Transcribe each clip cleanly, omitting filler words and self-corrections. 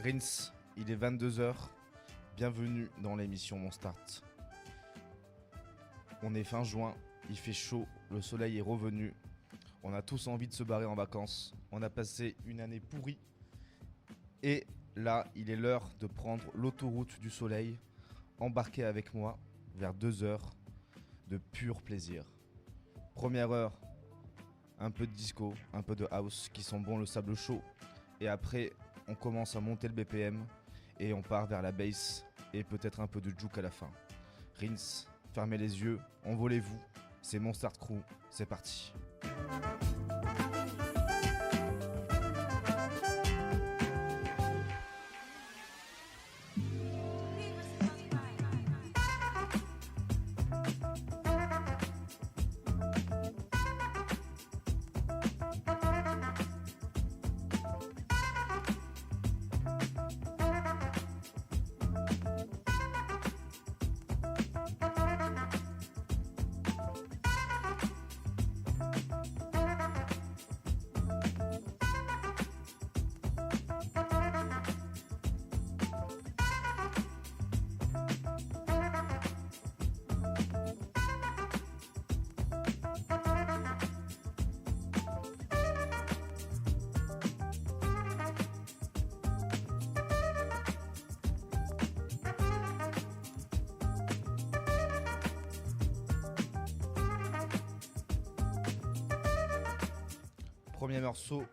Rins, il est 22h. Bienvenue dans l'émission Mon Start. On est fin juin, il fait chaud, le soleil est revenu. On a tous envie de se barrer en vacances. On a passé une année pourrie. Et là, il est l'heure de prendre l'autoroute du soleil. Embarquez avec moi vers 2 heures de pur plaisir. Première heure, un peu de disco, un peu de house qui sent bon le sable chaud. Et après, on commence à monter le BPM et on part vers la bass et peut-être un peu de juke à la fin. Rins, fermez les yeux, envolez-vous. C'est Mon Start Crew, c'est parti. Premier morceau,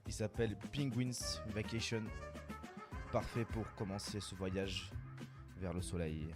il s'appelle Penguins Vacation. Parfait pour commencer ce voyage vers le soleil.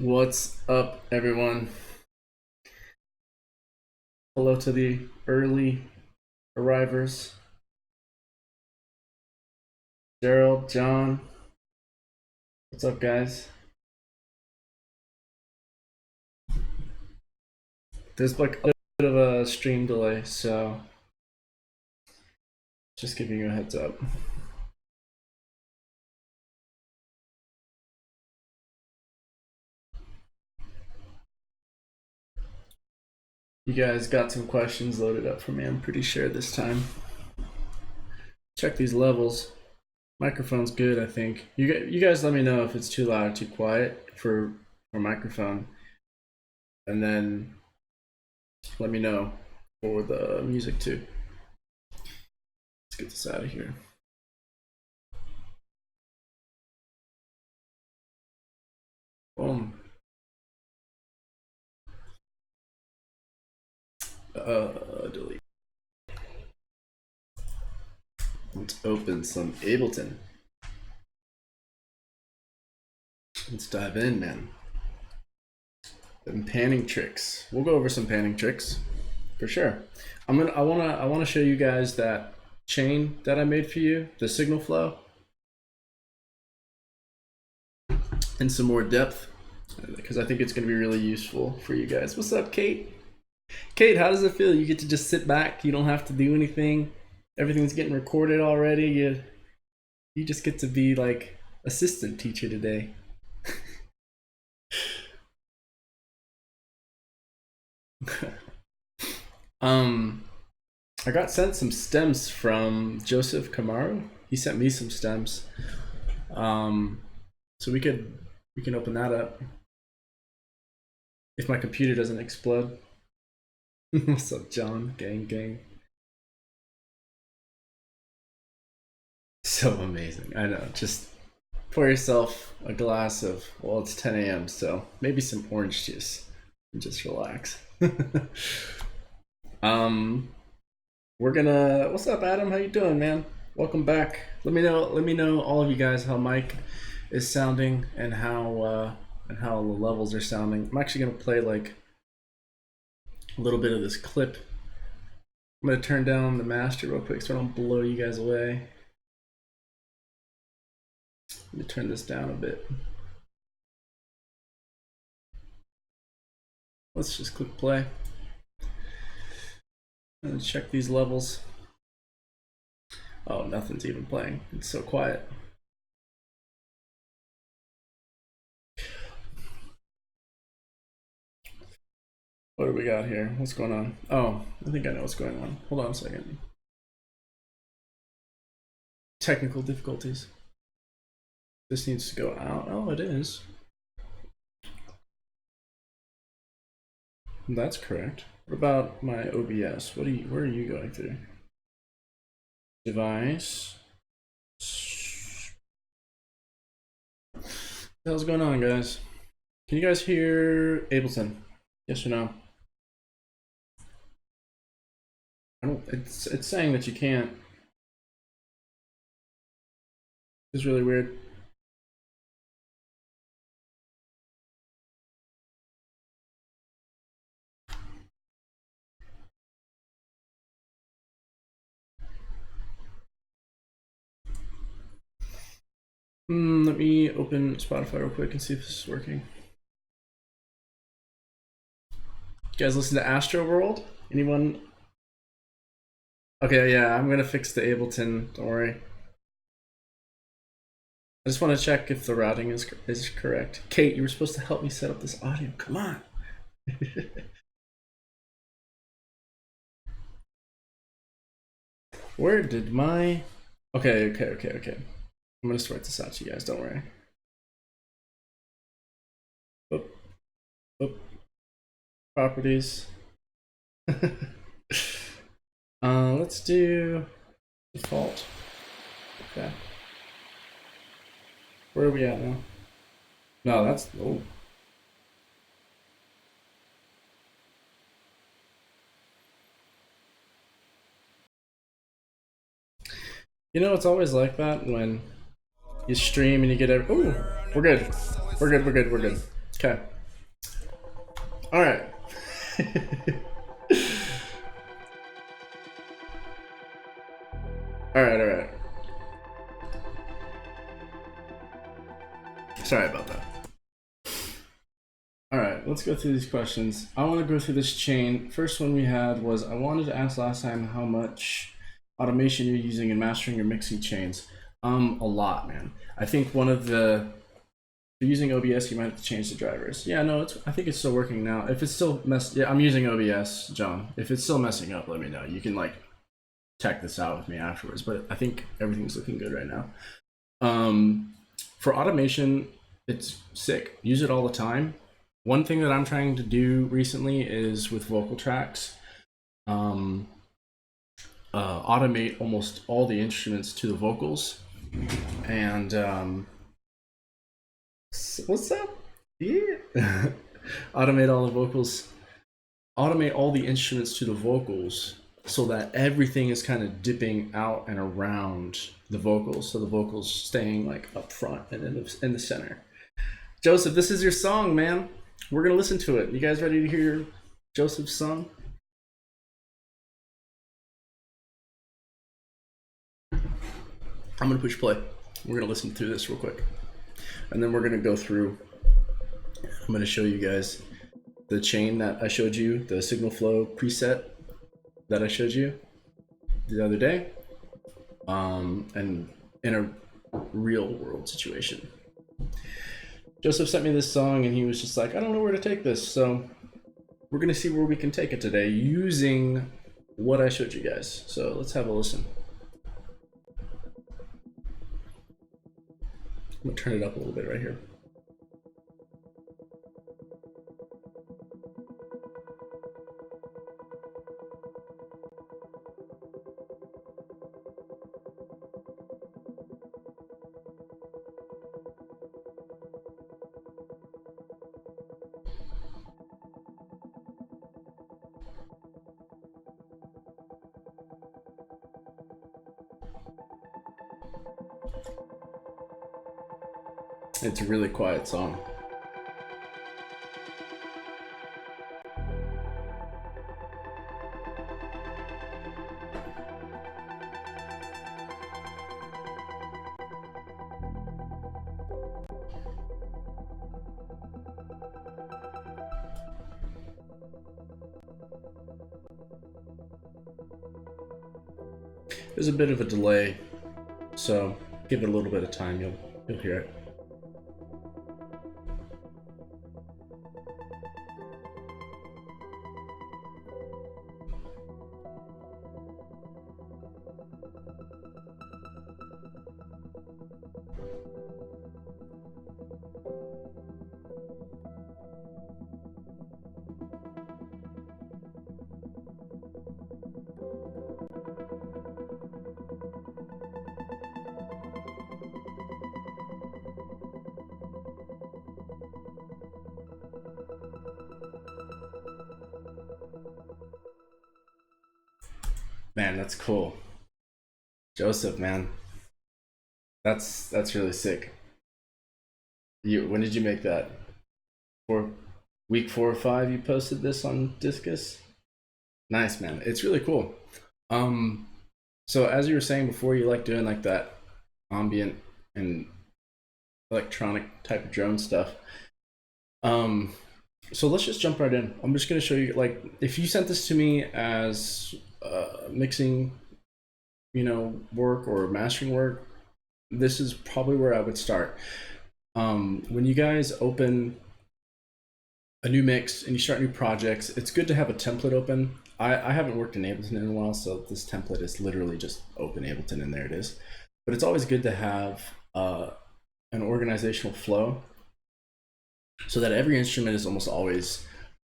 What's up, everyone? Hello to the early arrivers. Gerald, John, what's up, guys? There's like a bit of a stream delay, so just giving you a heads up. You guys got some questions loaded up for me, I'm pretty sure this time. Check these levels. Microphone's good, I think. You guys let me know if it's too loud or too quiet for microphone. And then let me know for the music too. Let's get this out of here. Boom. Delete. Let's open some Ableton. Let's dive in, man. Some panning tricks. We'll go over some panning tricks for sure. I wanna show you guys that chain that I made for you, the signal flow, in some more depth, because I think it's gonna be really useful for you guys. What's up, Kate? Kate, how does it feel? You get to just sit back. You don't have to do anything. Everything's getting recorded already. You just get to be like assistant teacher today. I got sent some stems from Joseph Camaro. He sent me some stems. So we can open that up if my computer doesn't explode. What's up, John? Gang. So amazing. I know. Just pour yourself a glass of, well, it's 10 a.m. so maybe some orange juice and just relax. We're gonna. What's up, Adam? How you doing, man? Welcome back. Let me know, all of you guys, how Mike is sounding and how the levels are sounding. I'm actually gonna play like a little bit of this clip. I'm gonna turn down the master real quick so I don't blow you guys away. Let me turn this down a bit. Let's just click play and check these levels. Oh, nothing's even playing. It's so quiet. What do we got here? What's going on? Oh, I think I know what's going on. Hold on a second. Technical difficulties. This needs to go out. Oh, it is. That's correct. What about my OBS? Where are you going through? Device. What the hell's going on, guys? Can you guys hear Ableton? Yes or no? It's saying that you can't. It's really weird. Let me open Spotify real quick and see if this is working. You guys listen to Astro World? Anyone? Okay, yeah, I'm gonna fix the Ableton. Don't worry. I just want to check if the routing is correct. Kate, you were supposed to help me set up this audio. Come on. Where did my... Okay. I'm gonna sort this out to you guys, don't worry. Oop. Properties. Let's do default. Okay. Where are we at now? No, that's... Oh. You know, it's always like that when you stream and you get every... Ooh, we're good. Okay. All right. All right, all right. Sorry about that. All right, let's go through these questions. I want to go through this chain. First one we had was I wanted to ask last time how much automation you're using in mastering your mixing chains. A lot, man. I think one of the if you're using OBS, you might have to change the drivers. Yeah, no, I think it's still working now. If it's still yeah, I'm using OBS, John. If it's still messing up, let me know. You can like check this out with me afterwards. But I think everything's looking good right now. For automation, it's sick. Use it all the time. One thing that I'm trying to do recently is with vocal tracks, automate almost all the instruments to the vocals. And what's up? Yeah. Automate all the vocals, automate all the instruments to the vocals so that everything is kind of dipping out and around the vocals, so the vocals staying like up front and in the center. Joseph, this is your song, man. We're gonna listen to it. You guys ready to hear Joseph's song? I'm gonna push play. We're gonna listen through this real quick, and then we're gonna go through. I'm gonna show you guys the chain that I showed you, the signal flow preset that I showed you the other day, and in a real world situation. Joseph sent me this song and he was just like, I don't know where to take this. So we're gonna see where we can take it today using what I showed you guys. So let's have a listen. I'm gonna turn it up a little bit right here. It's a really quiet song. There's a bit of a delay, so give it a little bit of time, you'll hear it. Man, that's cool. Joseph, man. That's really sick. When did you make that? Week 4 or 5 you posted this on Discus? Nice, man. It's really cool. So as you were saying before, you like doing like that ambient and electronic type of drone stuff. So let's just jump right in. I'm just gonna show you, like, if you sent this to me as mixing, work or mastering work, this is probably where I would start. When you guys open a new mix and you start new projects, it's good to have a template open. I haven't worked in Ableton in a while, so this template is literally just open Ableton and there it is. But it's always good to have an organizational flow so that every instrument is almost always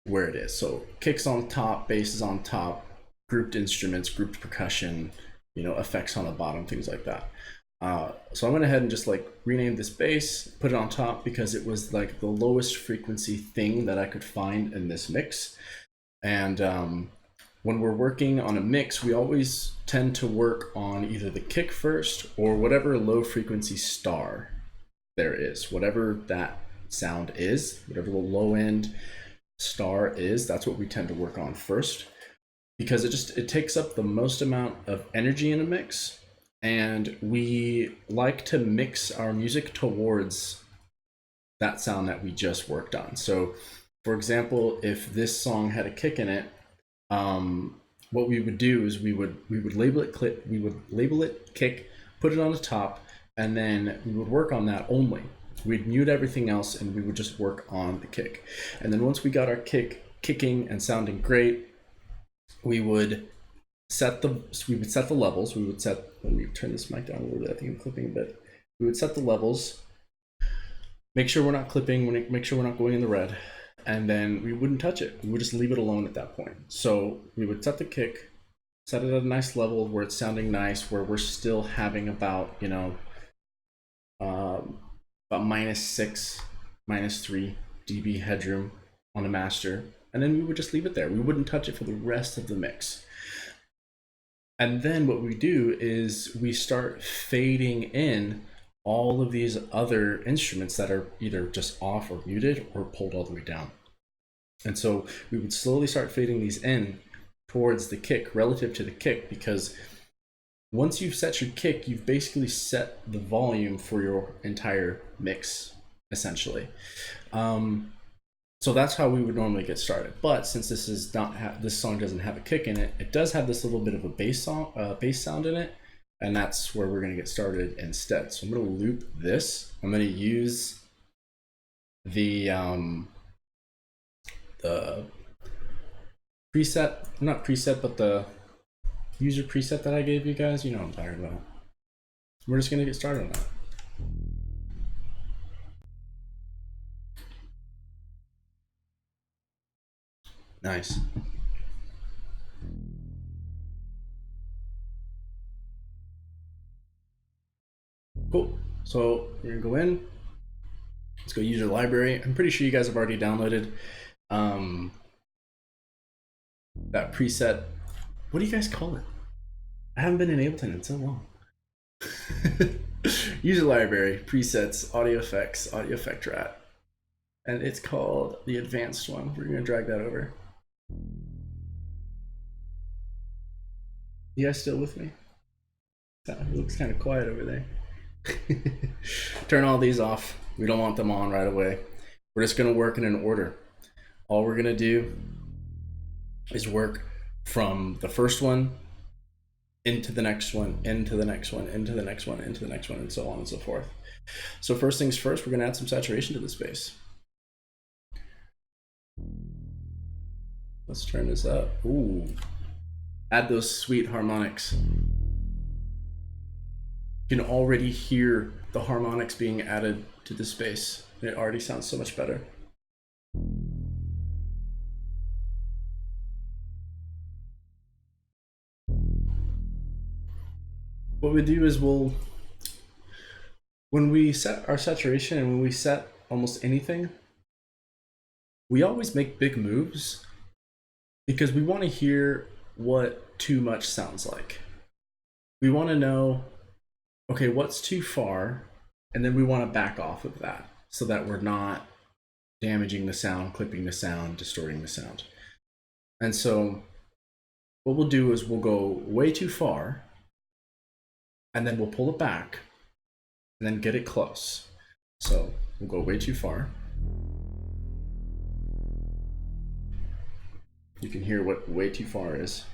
where it is. So kicks on top, bass is on top, grouped instruments, grouped percussion, effects on the bottom, things like that. So I went ahead and just like renamed this bass, put it on top because it was like the lowest frequency thing that I could find in this mix. And when we're working on a mix, we always tend to work on either the kick first or whatever low frequency star there is, whatever that sound is, whatever the low end star is, that's what we tend to work on first, because it takes up the most amount of energy in a mix, and we like to mix our music towards that sound that we just worked on. So for example, if this song had a kick in it, what we would do is we would label it kick, put it on the top, and then we would work on that only. We'd mute everything else and we would just work on the kick. And then once we got our kick kicking and sounding great, we would set the levels. Let me turn this mic down a little bit, I think I'm clipping a bit. We would set the levels, make sure we're not clipping, make sure we're not going in the red, and then we wouldn't touch it. We would just leave it alone at that point. So we would set the kick, set it at a nice level where it's sounding nice, where we're still having about, about -6, -3 dB headroom on a master, and then we would just leave it there. We wouldn't touch it for the rest of the mix. And then what we do is we start fading in all of these other instruments that are either just off or muted or pulled all the way down. And so we would slowly start fading these in towards the kick, relative to the kick, because once you've set your kick, you've basically set the volume for your entire mix, essentially. So that's how we would normally get started. But since this song doesn't have a kick in it, it does have this little bit of a bass sound in it, and that's where we're going to get started instead. So I'm going to loop this. I'm going to use the preset, not preset, but the user preset that I gave you guys. You know what I'm talking about. We're just going to get started on that. Nice. Cool. So we're gonna go in. Let's go user library. I'm pretty sure you guys have already downloaded that preset. What do you guys call it? I haven't been in Ableton in so long. User library, presets, audio effects, audio effect rat. And it's called the advanced one. We're gonna drag that over. You guys still with me? It looks kind of quiet over there. Turn all these off. We don't want them on right away. We're just going to work in an order. All we're going to do is work from the first one into the next one, into the next one, into the next one, into the next one, and so on and so forth. So first things first, we're going to add some saturation to this bass. Let's turn this up. Ooh. Add those sweet harmonics. You can already hear the harmonics being added to the space. It already sounds so much better. What we do is when we set our saturation and when we set almost anything, we always make big moves because we want to hear what too much sounds like. We want to know, okay, what's too far? And then we want to back off of that so that we're not damaging the sound, clipping the sound, distorting the sound. And so what we'll do is we'll go way too far and then we'll pull it back and then get it close. So we'll go way too far. You can hear what way too far is.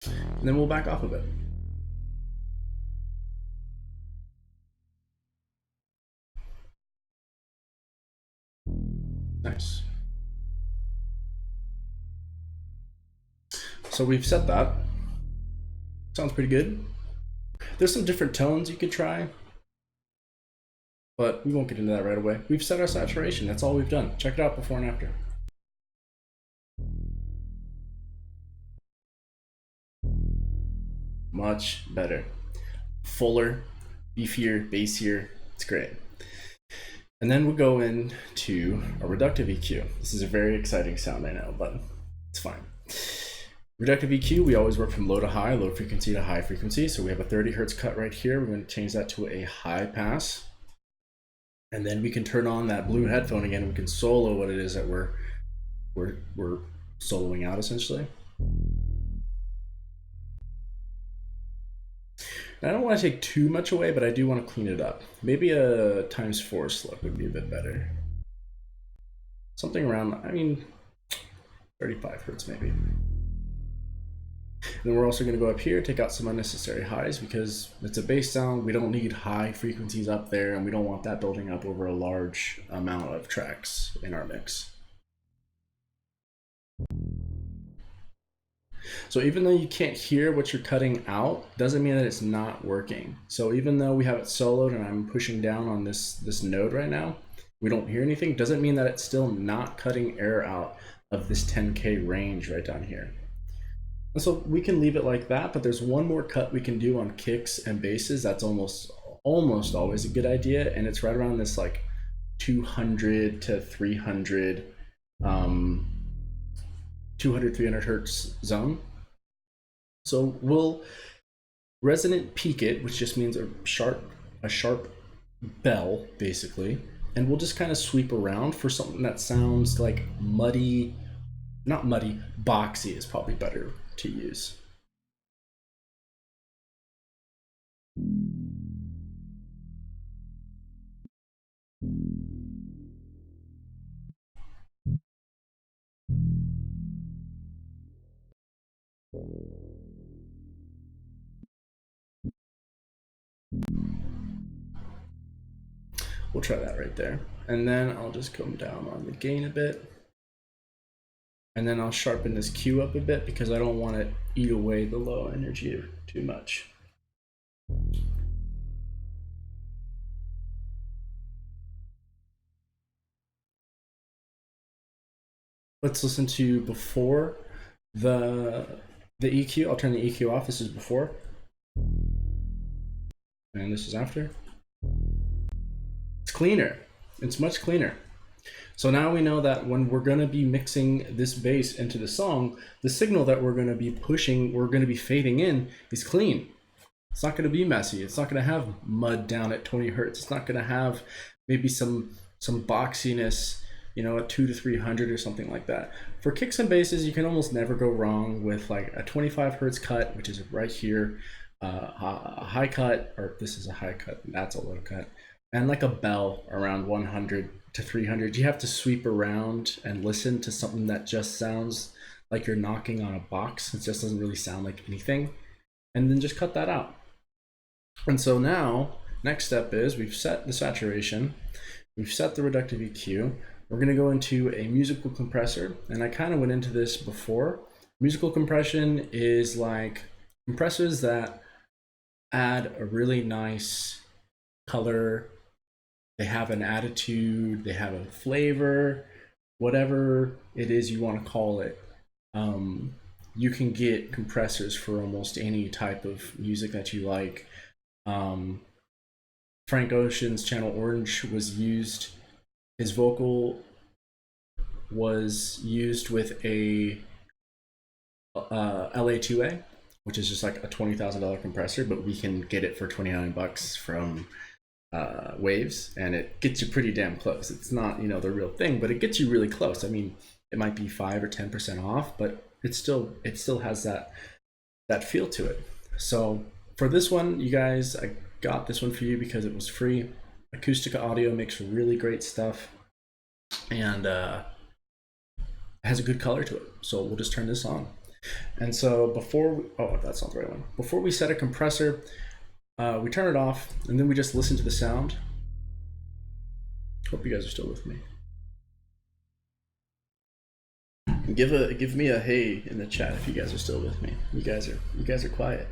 And then we'll back off of it. Nice. So we've set that. Sounds pretty good. There's some different tones you could try, but we won't get into that right away. We've set our saturation. That's all we've done. Check it out before and after. Much better. Fuller, beefier, bassier. It's great. And then we'll go into a reductive EQ. This is a very exciting sound, I know, but it's fine. Reductive EQ, we always work from low to high, low frequency to high frequency. So we have a 30 hertz cut right here. We're going to change that to a high pass. And then we can turn on that blue headphone again. And we can solo what it is that we're soloing out essentially. I don't want to take too much away, but I do want to clean it up. Maybe a ×4 slope would be a bit better. Something around, I mean, 35 hertz maybe. And then we're also going to go up here, take out some unnecessary highs because it's a bass sound. We don't need high frequencies up there, and we don't want that building up over a large amount of tracks in our mix. So even though you can't hear what you're cutting out, doesn't mean that it's not working. So even though we have it soloed and I'm pushing down on this node right now, we don't hear anything, doesn't mean that it's still not cutting air out of this 10K range right down here. And so we can leave it like that, but there's one more cut we can do on kicks and basses. That's almost always a good idea. And it's right around this like 200 to 300, 300 hertz zone. So we'll resonant peak it, which just means a sharp bell basically. And we'll just kind of sweep around for something that sounds like muddy, not muddy, boxy is probably better to use. We'll try that right there. And then I'll just come down on the gain a bit. And then I'll sharpen this Q up a bit because I don't want to eat away the low energy too much. Let's listen to before the EQ. I'll turn the EQ off. This is before. And this is after. It's cleaner. It's much cleaner. So now we know that when we're going to be mixing this bass into the song, the signal that we're going to be pushing, we're going to be fading in, is clean. It's not going to be messy. It's not going to have mud down at 20 hertz. It's not going to have maybe some boxiness, you know, at 200 to 300 or something like that. For kicks and basses, you can almost never go wrong with like a 25 hertz cut, which is right here, a high cut, or this is a high cut, that's a low cut, and like a bell around 100 to 300. You have to sweep around and listen to something that just sounds like you're knocking on a box. It just doesn't really sound like anything. And then just cut that out. And so now, next step is we've set the saturation, we've set the reductive EQ. We're going to go into a musical compressor. And I kind of went into this before. Musical compression is like compressors that add a really nice color. They have an attitude, they have a flavor, whatever it is you want to call it. You can get compressors for almost any type of music that you like. Frank Ocean's Channel Orange was used, his vocal was used with a LA2A, which is just like a $20,000 compressor, but we can get it for 29 bucks from Waves, and it gets you pretty damn close. It's not, you know, the real thing, but it gets you really close. I mean, it might be 5 or 10% off, but it still has that feel to it. So for this one, you guys, I got this one for you because it was free. Acoustica Audio makes really great stuff, and it has a good color to it. So we'll just turn this on. And so before, oh, that's not the right one. Before we set a compressor, we turn it off, and then we just listen to the sound. Hope you guys are still with me. Give me a hey in the chat if you guys are still with me. You guys are quiet.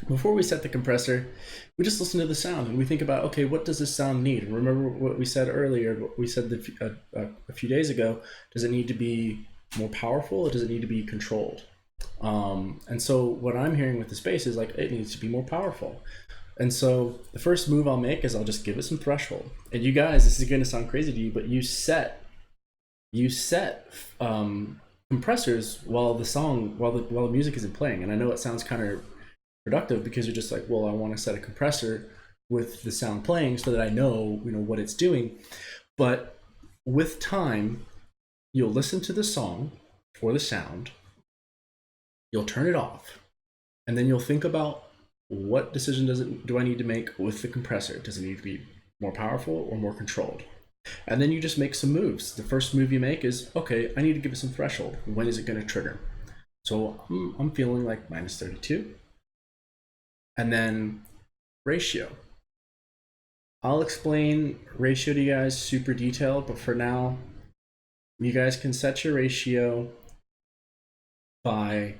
Before we set the compressor, we just listen to the sound and we think about, okay, what does this sound need? And remember what we said earlier, what we said a few days ago. Does it need to be more powerful, or does it need to be controlled? And so what I'm hearing with this bass is like, it needs to be more powerful. And so the first move I'll make is I'll just give it some threshold. And you guys, this is going to sound crazy to you, but you set you set compressors while the music isn't playing. And I know it sounds kind of productive because you're just like, well, I want to set a compressor with the sound playing so that I know, what it's doing. But with time, you'll listen to the song or the sound, you'll turn it off, and then you'll think about what decision do I need to make with the compressor? Does it need to be more powerful or more controlled? And then you just make some moves. The first move you make is, okay, I need to give it some threshold. When is it going to trigger? So I'm feeling like minus 32. And then ratio. I'll explain ratio to you guys super detailed, but for now, you guys can set your ratio by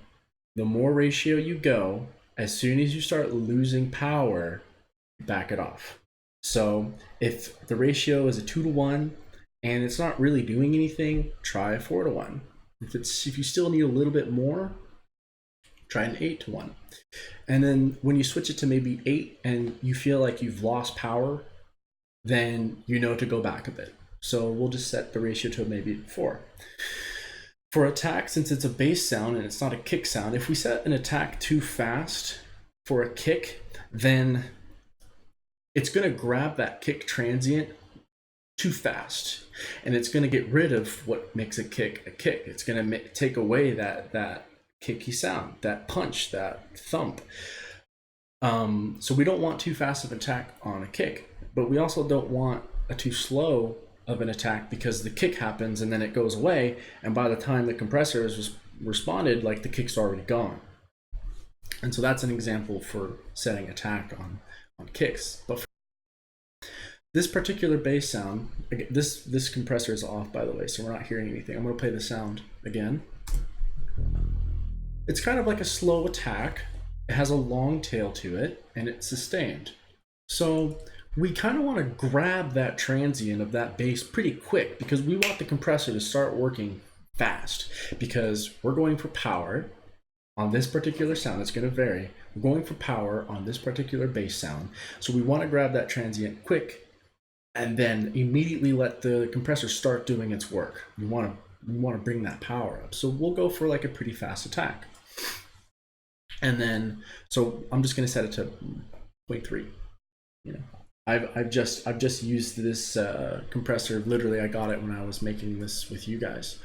the more ratio you go, as soon as you start losing power, back it off. So if the ratio is a 2-to-1 and it's not really doing anything, try a 4-to-1. If you still need a little bit more, try an 8-to-1. And then when you switch it to maybe 8 and you feel like you've lost power, then you know to go back a bit. So we'll just set the ratio to maybe 4. For attack, since it's a bass sound and it's not a kick sound, if we set an attack too fast for a kick, then it's going to grab that kick transient too fast, and it's going to get rid of what makes a kick a kick. It's going to take away that kicky sound, that punch, that thump. So we don't want too fast of an attack on a kick, but we also don't want a too slow of an attack, because the kick happens and then it goes away, and by the time the compressor has responded, like, the kick's already gone. And so that's an example for setting attack on kicks. But for this particular bass sound, this compressor is off, by the way, so we're not hearing anything. I'm going to play the sound again. It's kind of like a slow attack. It has a long tail to it, and it's sustained. So we kind of want to grab that transient of that bass pretty quick, because we want the compressor to start working fast, because we're going for power on this particular sound. It's going to vary. We're going for power on this particular bass sound. So we want to grab that transient quick and then immediately let the compressor start doing its work. We want to bring that power up. So we'll go for like a pretty fast attack. And then, so I'm just going to set it to 0.3. I've just used this compressor. Literally, I got it when I was making this with you guys,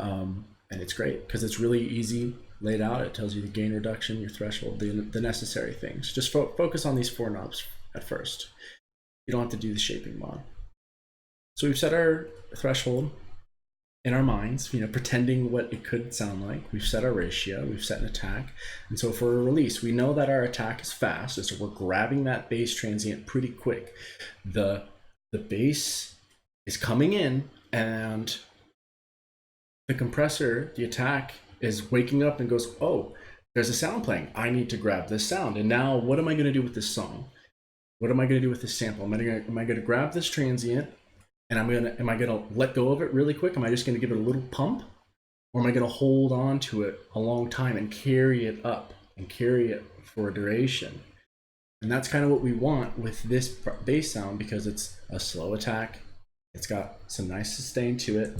and it's great because it's really easy laid out. It tells you the gain reduction, your threshold, the necessary things. Just focus on these 4 knobs at first. You don't have to do the shaping mod. So we've set our threshold in our minds, pretending what it could sound like. We've set our ratio, we've set an attack. And so for a release, we know that our attack is fast, and so we're grabbing that bass transient pretty quick. The bass is coming in, and the compressor, the attack, is waking up and goes, oh, there's a sound playing. I need to grab this sound. And now what am I going to do with this song? What am I going to do with this sample? Am I going to grab this transient, and am I gonna let go of it really quick? Am I just gonna give it a little pump? Or am I gonna hold on to it a long time and carry it up and carry it for a duration? And that's kind of what we want with this bass sound, because it's a slow attack. It's got some nice sustain to it,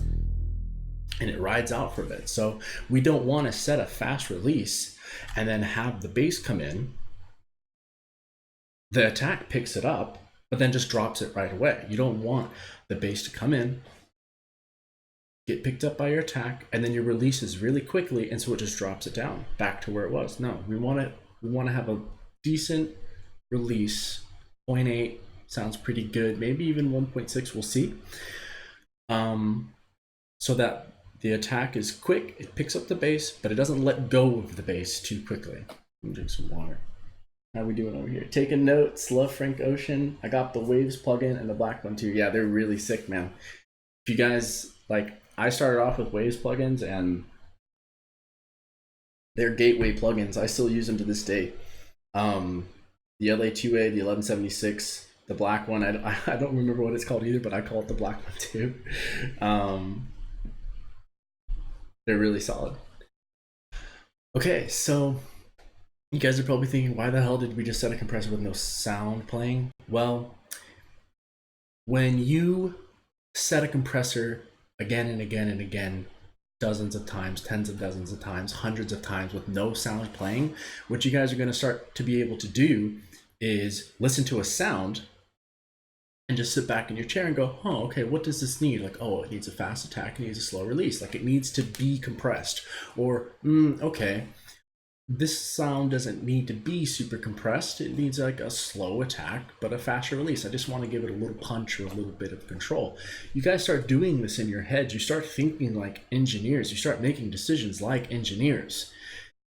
and it rides out for a bit. So we don't want to set a fast release and then have the bass come in. The attack picks it up, but then just drops it right away. You don't want the bass to come in, get picked up by your attack, and then your release is really quickly, and so it just drops it down back to where it was. No, we want to have a decent release. 0.8 sounds pretty good, maybe even 1.6, we'll see. So that the attack is quick, it picks up the bass, but it doesn't let go of the bass too quickly. Let me drink some water. How we doing over here? Taking notes. Love Frank Ocean. I got the Waves plugin and the black one too. Yeah, they're really sick, man. If you guys like, I started off with Waves plugins, and they're gateway plugins. I still use them to this day. The LA2A, the 1176, the black one. I don't remember what it's called either, but I call it the black one too. They're really solid. Okay, so you guys are probably thinking, why the hell did we just set a compressor with no sound playing? Well, when you set a compressor again and again and again, dozens of times, tens of dozens of times, hundreds of times with no sound playing, what you guys are going to start to be able to do is listen to a sound and just sit back in your chair and go, oh, okay, what does this need? Like, oh, it needs a fast attack, it needs a slow release, like it needs to be compressed. Or, okay, this sound doesn't need to be super compressed. It needs like a slow attack, but a faster release. I just want to give it a little punch or a little bit of control. You guys start doing this in your heads. You start thinking like engineers. You start making decisions like engineers.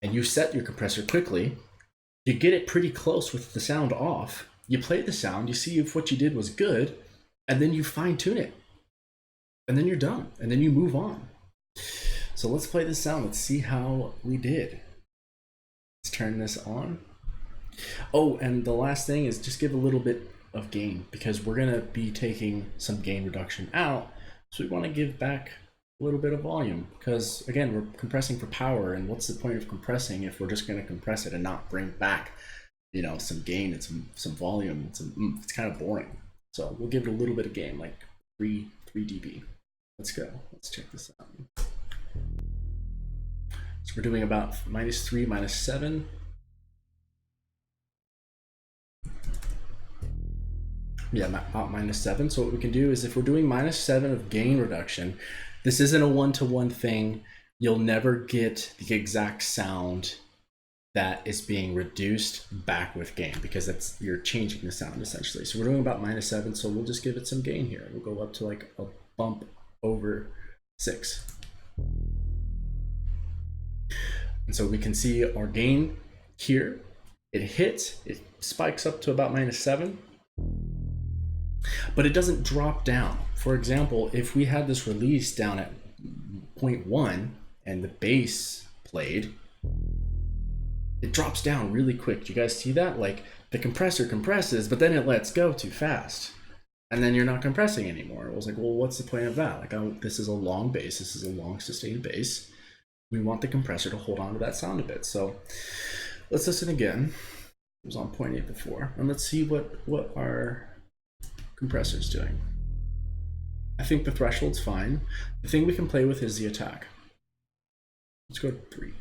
And you set your compressor quickly. You get it pretty close with the sound off. You play the sound. You see if what you did was good. And then you fine tune it. And then you're done. And then you move on. So let's play this sound. Let's see how we did. Let's turn this on. Oh, and the last thing is just give a little bit of gain, because we're gonna be taking some gain reduction out. So we want to give back a little bit of volume, because again, we're compressing for power, and what's the point of compressing if we're just gonna compress it and not bring back, you know, some gain and some volume and some it's kind of boring. So we'll give it a little bit of gain, like 3 dB. Let's go. Let's check this out. So we're doing about -3, -7. Yeah, about -7. So what we can do is, if we're doing -7 of gain reduction, this isn't a one-to-one thing. You'll never get the exact sound that is being reduced back with gain, because that's, you're changing the sound essentially. So we're doing about -7, so we'll just give it some gain here. We'll go up to like a bump over 6. And so we can see our gain here. It hits, it spikes up to about -7, but it doesn't drop down. For example, if we had this release down at 0.1 and the bass played, it drops down really quick. Do you guys see that? Like the compressor compresses, but then it lets go too fast. And then you're not compressing anymore. It was like, well, what's the point of that? Like, oh, this is a long bass, this is a long sustained bass. We want the compressor to hold on to that sound a bit. So let's listen again. It was on 0.8 before, and let's see what our compressor is doing. I think the threshold's fine. The thing we can play with is the attack. Let's go to 3.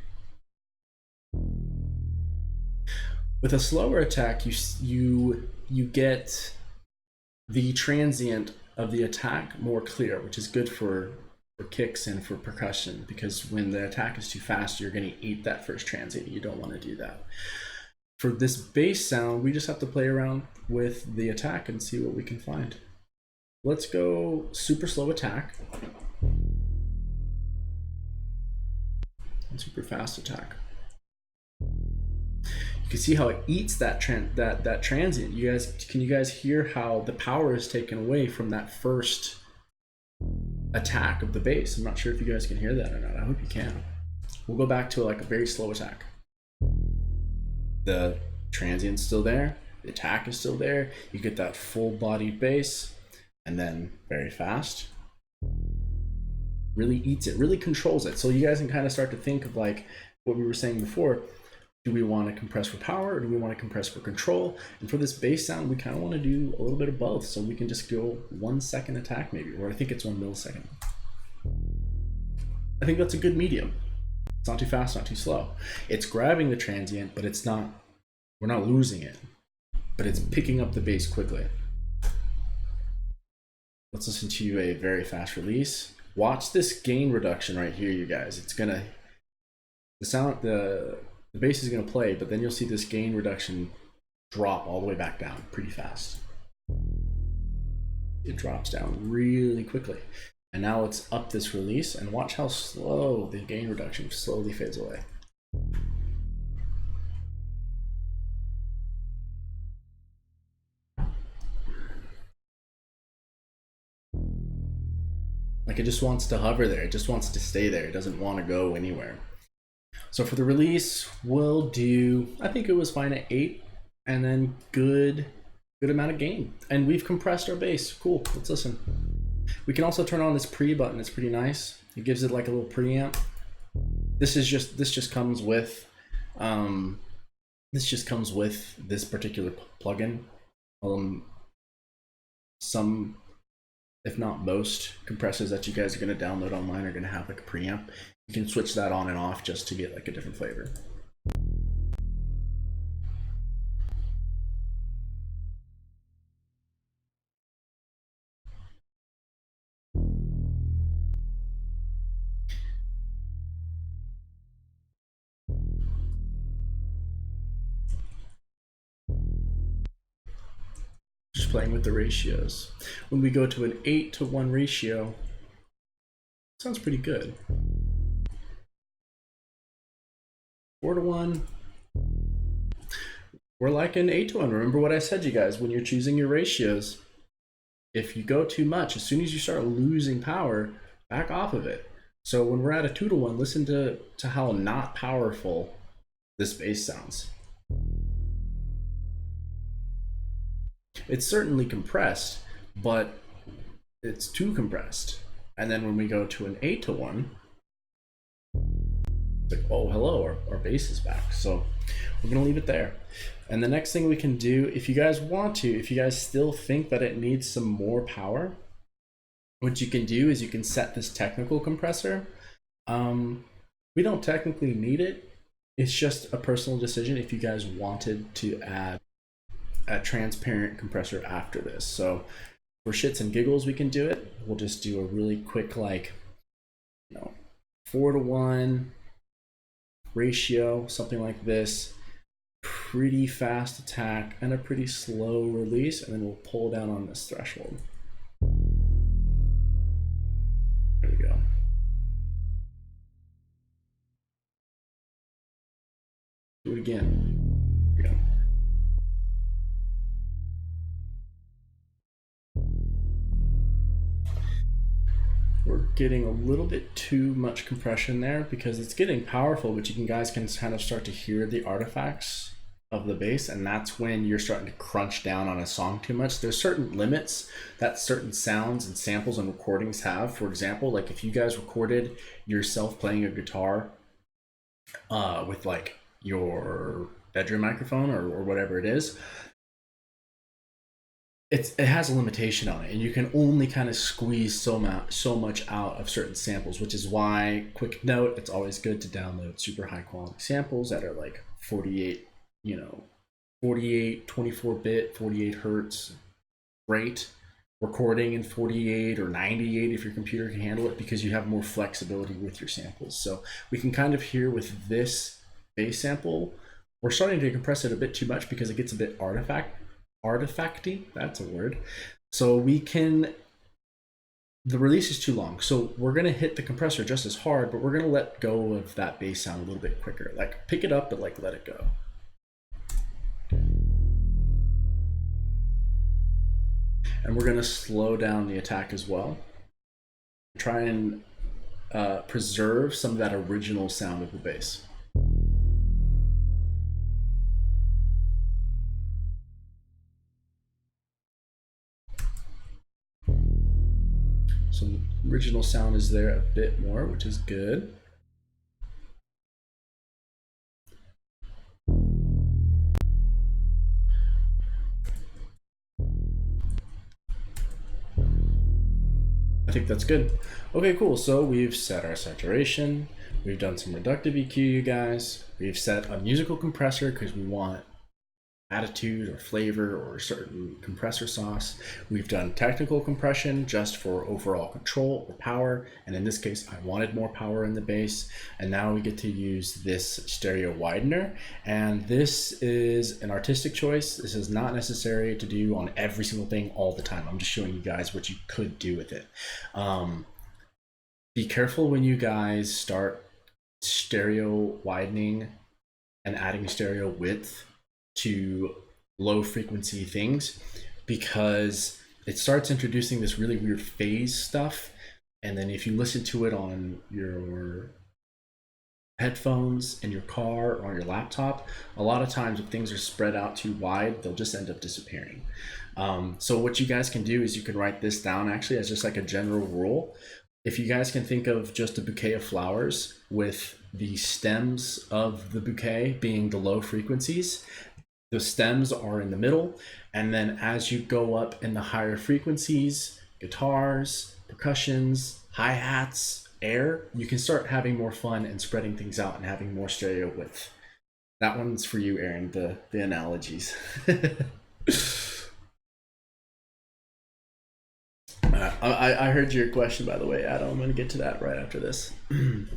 With a slower attack, you get the transient of the attack more clear, which is good for kicks and for percussion, because when the attack is too fast, you're going to eat that first transient. You don't want to do that. For this bass sound, we just have to play around with the attack and see what we can find. Let's go super slow attack and super fast attack. You can see how it eats that transient. Can you guys hear how the power is taken away from that first attack of the bass? I'm not sure if you guys can hear that or not. I hope you can. We'll go back to like a very slow attack. The transient's still there, the attack is still there. You get that full-bodied bass, and then very fast. Really eats it, really controls it. So you guys can kind of start to think of like what we were saying before. Do we want to compress for power, or do we want to compress for control? And for this bass sound, we kind of want to do a little bit of both. So we can just go 1 second attack maybe, or I think it's 1 millisecond. I think that's a good medium. It's not too fast, not too slow. It's grabbing the transient, but it's not, we're not losing it, but it's picking up the bass quickly. Let's listen to a very fast release. Watch this gain reduction right here, you guys. It's gonna, the bass is gonna play, but then you'll see this gain reduction drop all the way back down pretty fast. It drops down really quickly. And now it's up this release, and watch how slow the gain reduction slowly fades away. Like it just wants to hover there. It just wants to stay there. It doesn't want to go anywhere. So for the release, we'll do, I think it was fine at 8, and then good amount of gain. And we've compressed our bass. Cool, let's listen. We can also turn on this pre button. It's pretty nice. It gives it like a little preamp. This just comes with this particular plugin. Some if not most compressors that you guys are going to download online are going to have like a preamp. You can switch that on and off just to get like a different flavor. Just playing with the ratios. When we go to an 8-to-1 ratio, sounds pretty good. 4-to-1, we're like an 8-to-1. Remember what I said, you guys, when you're choosing your ratios, if you go too much, as soon as you start losing power, back off of it. So when we're at a 2-to-1, listen to how not powerful this bass sounds. It's certainly compressed, but it's too compressed. And then when we go to an 8-to-1, it's like, oh, hello, our bass is back. So we're gonna leave it there. And the next thing we can do, if you guys want to, if you guys still think that it needs some more power, what you can do is you can set this technical compressor. We don't technically need it. It's just a personal decision if you guys wanted to add a transparent compressor after this. So for shits and giggles, we can do it. We'll just do a really quick, like, 4-to-1 ratio, something like this. Pretty fast attack and a pretty slow release, and then we'll pull down on this threshold. There we go. Do it again. There we go. We're getting a little bit too much compression there because it's getting powerful, but you guys can kind of start to hear the artifacts of the bass, and that's when you're starting to crunch down on a song too much. There's certain limits that certain sounds and samples and recordings have. For example, like if you guys recorded yourself playing a guitar with like your bedroom microphone or whatever it is, it has a limitation on it, and you can only kind of squeeze so much out of certain samples, which is why, quick note, it's always good to download super high quality samples that are like 48, 24-bit, 48 hertz, great. Recording in 48 or 98 if your computer can handle it, because you have more flexibility with your samples. So we can kind of hear with this bass sample, we're starting to compress it a bit too much because it gets a bit artifacty, that's a word. So we can, the release is too long, so we're gonna hit the compressor just as hard, but we're gonna let go of that bass sound a little bit quicker. Like pick it up, but like let it go. And we're gonna slow down the attack as well. Try and preserve some of that original sound of the bass. So the original sound is there a bit more, which is good. I think that's good. Okay, cool. So we've set our saturation. We've done some reductive EQ, you guys. We've set a musical compressor because we want attitude or flavor or certain compressor sauce. We've done technical compression just for overall control or power, and in this case I wanted more power in the bass. And now we get to use this stereo widener, and this is an artistic choice. This is not necessary to do on every single thing all the time. I'm just showing you guys what you could do with it. Be careful when you guys start stereo widening and adding stereo width to low frequency things, because it starts introducing this really weird phase stuff. And then if you listen to it on your headphones in your car or on your laptop, a lot of times if things are spread out too wide, they'll just end up disappearing. So what you guys can do is you can write this down actually as just like a general rule. If you guys can think of just a bouquet of flowers with the stems of the bouquet being the low frequencies, the stems are in the middle, and then as you go up in the higher frequencies, guitars, percussions, hi-hats, air, you can start having more fun and spreading things out and having more stereo width. That one's for you, Aaron, the analogies. I heard your question, by the way, Adam. I'm going to get to that right after this. And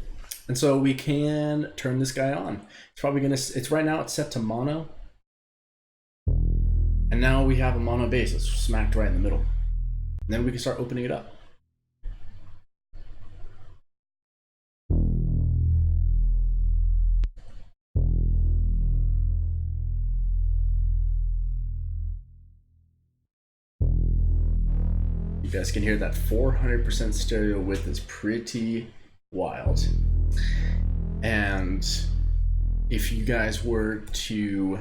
so we can turn this guy on. It's probably going to, it's right now it's set to mono. And now we have a mono bass. It's smacked right in the middle. And then we can start opening it up. You guys can hear that 400% stereo width is pretty wild. And if you guys were to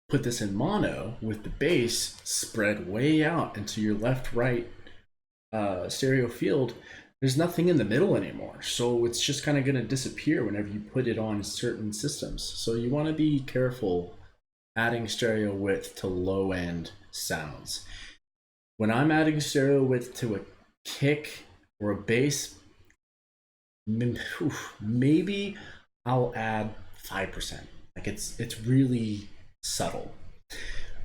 put this in mono with the bass spread way out into your left-right stereo field, there's nothing in the middle anymore. So it's just kind of going to disappear whenever you put it on certain systems. So you want to be careful adding stereo width to low-end sounds. When I'm adding stereo width to a kick or a bass, maybe I'll add 5%. Like it's really subtle.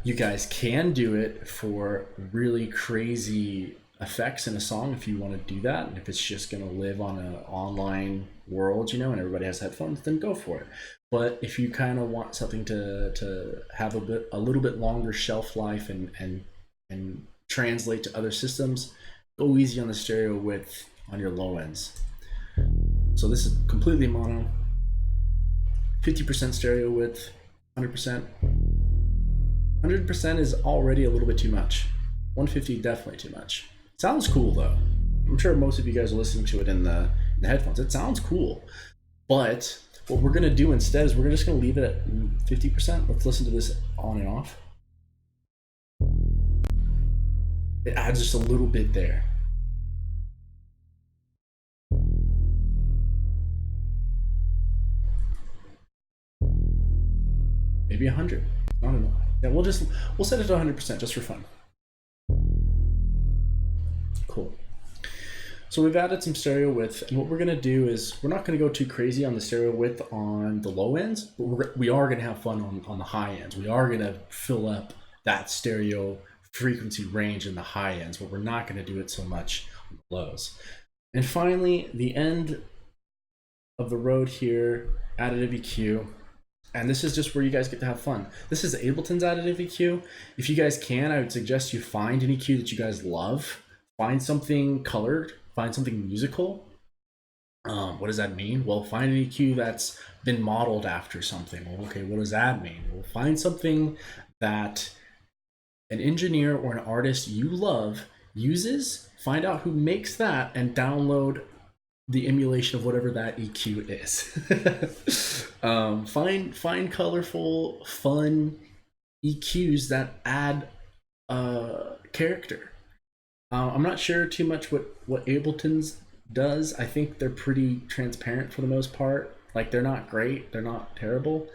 You guys can do it for really crazy effects in a song if you want to do that, and if it's just going to live on an online world, you know, and everybody has headphones, then go for it. But if you kind of want something to have a little bit longer shelf life and translate to other systems, go easy on the stereo width on your low ends. So this is completely mono, 50% stereo width, 100%. 100% is already a little bit too much. 150 definitely too much. Sounds cool though. I'm sure most of you guys are listening to it in the headphones. It sounds cool, but what we're gonna do instead is we're just gonna leave it at 50%. Let's listen to this on and off. It adds just a little bit there. Maybe 100. I don't know. Yeah, we'll set it to 100% just for fun. Cool. So we've added some stereo width, and what we're gonna do is we're not gonna go too crazy on the stereo width on the low ends, but we are gonna have fun on the high ends. We are gonna fill up that stereo frequency range in the high ends, but we're not gonna do it so much on the lows. And finally, the end of the road here, additive EQ. And this is just where you guys get to have fun. This is Ableton's additive EQ. If you guys can, I would suggest you find an EQ that you guys love. Find something colored, find something musical. What does that mean? Well, find an EQ that's been modeled after something. Well, okay, what does that mean? Well, find something that an engineer or an artist you love uses, find out who makes that, and download the emulation of whatever that EQ is. Find colorful, fun EQs that add character. I'm not sure too much what Ableton's does. I think they're pretty transparent for the most part. Like, they're not great, they're not terrible.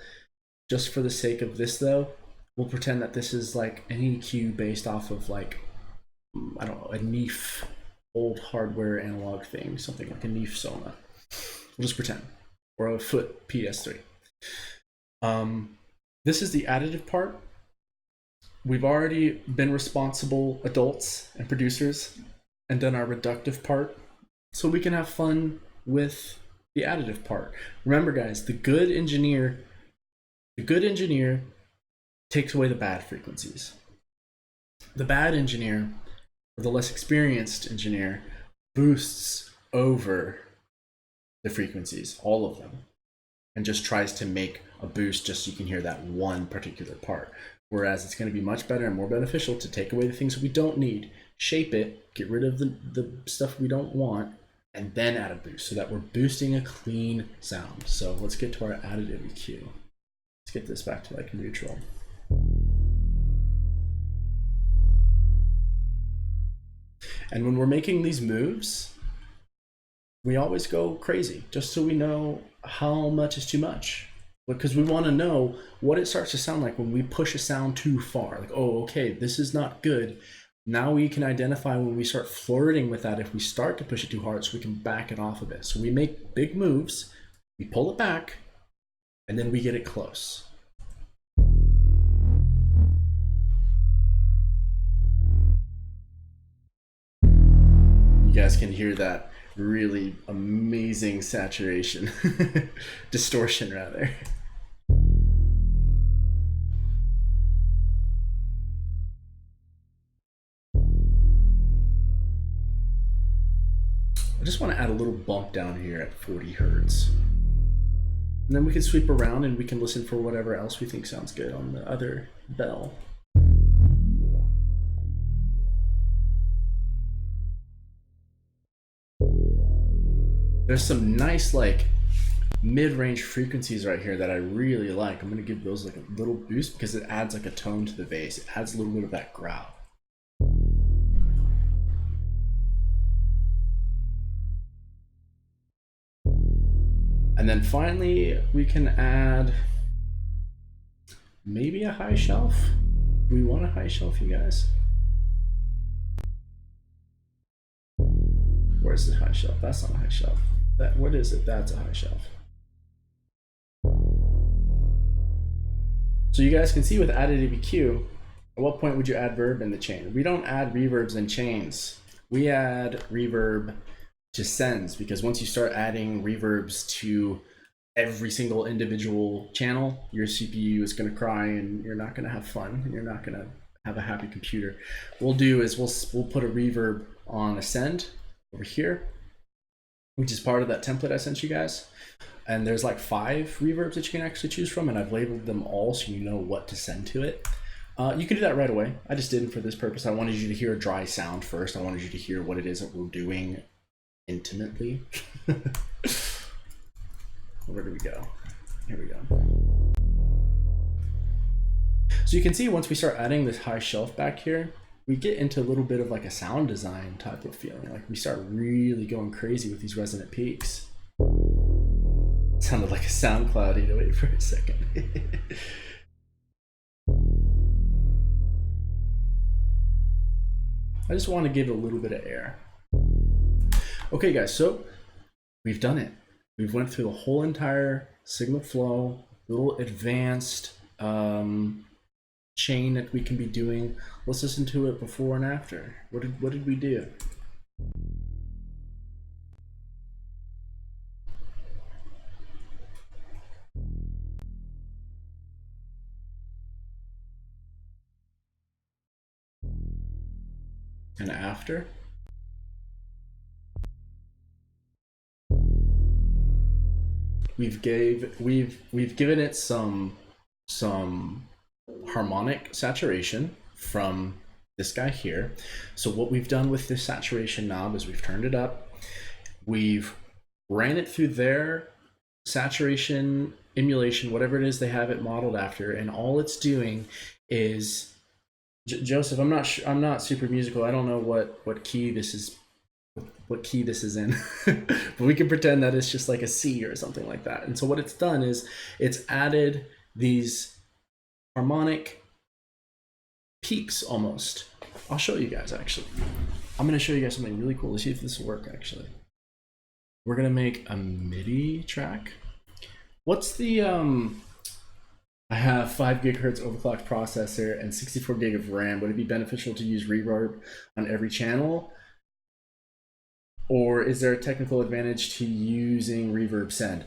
Just for the sake of this though, we'll pretend that this is like an EQ based off of, like, I don't know, a Neef old hardware analog thing, something like a Neef Sona. We'll just pretend, or a Foot PS3. This is the additive part. We've already been responsible adults and producers and done our reductive part, so we can have fun with the additive part. Remember, guys, the good engineer takes away the bad frequencies. The bad engineer, or the less experienced engineer, boosts over the frequencies, all of them, and just tries to make a boost just so you can hear that one particular part. Whereas it's going to be much better and more beneficial to take away the things that we don't need, shape it, get rid of the stuff we don't want, and then add a boost so that we're boosting a clean sound. So let's get to our additive EQ. Let's get this back to like neutral. And when we're making these moves, we always go crazy just so we know how much is too much. Because we want to know what it starts to sound like when we push a sound too far. Like, oh, okay, this is not good. Now we can identify when we start flirting with that, if we start to push it too hard, so we can back it off a bit. So we make big moves, we pull it back, and then we get it close. You guys can hear that really amazing saturation, distortion rather. I just want to add a little bump down here at 40 hertz. And then we can sweep around and we can listen for whatever else we think sounds good on the other bell. There's some nice like mid-range frequencies right here that I really like. I'm gonna give those like a little boost because it adds like a tone to the bass. It adds a little bit of that growl. And then finally, we can add maybe a high shelf. We want a high shelf, you guys. Where's the high shelf? That's not a high shelf. What is it? That's a high shelf. So you guys can see with additive EQ, at what point would you add verb in the chain? We don't add reverbs in chains. We add reverb to sends, because once you start adding reverbs to every single individual channel, your CPU is going to cry and you're not going to have fun and you're not going to have a happy computer. What we'll do is we'll put a reverb on a send over here, which is part of that template I sent you guys. And there's like 5 reverbs that you can actually choose from, and I've labeled them all so you know what to send to it. You can do that right away. I just didn't for this purpose. I wanted you to hear a dry sound first. I wanted you to hear what it is that we're doing intimately. Where do we go? Here we go. So you can see once we start adding this high shelf back here, we get into a little bit of like a sound design type of feeling. Like we start really going crazy with these resonant peaks. It sounded like a SoundCloud 808 for a second. I just want to give it a little bit of air. Okay guys, so we've done it. We've went through the whole entire signal flow, little advanced chain that we can be doing. Let's listen to it before and after. What did we do? And after? We've given it some harmonic saturation from this guy here. So what we've done with this saturation knob is we've turned it up. We've ran it through their saturation emulation, whatever it is they have it modeled after, and all it's doing is Joseph, I'm not super musical. I don't know what key this is in, but we can pretend that it's just like a C or something like that. And so what it's done is it's added these harmonic peaks almost. I'll show you guys actually. I'm going to show you guys something really cool. Let's see if this will work actually. We're going to make a MIDI track. What's the I have 5 gigahertz overclocked processor and 64 gig of RAM. Would it be beneficial to use reverb on every channel? Or is there a technical advantage to using reverb send?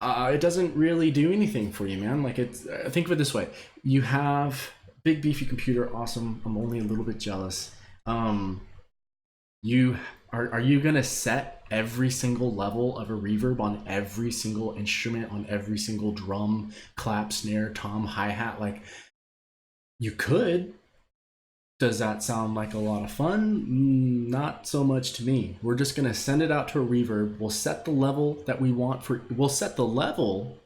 It doesn't really do anything for you, man. Like think of it this way. You have big beefy computer, awesome. I'm only a little bit jealous. Are you gonna set every single level of a reverb on every single instrument, on every single drum, clap, snare, tom, hi-hat? Like you could. Does that sound like a lot of fun? Not so much to me. We're just gonna send it out to a reverb. We'll set the level that we want we'll set the level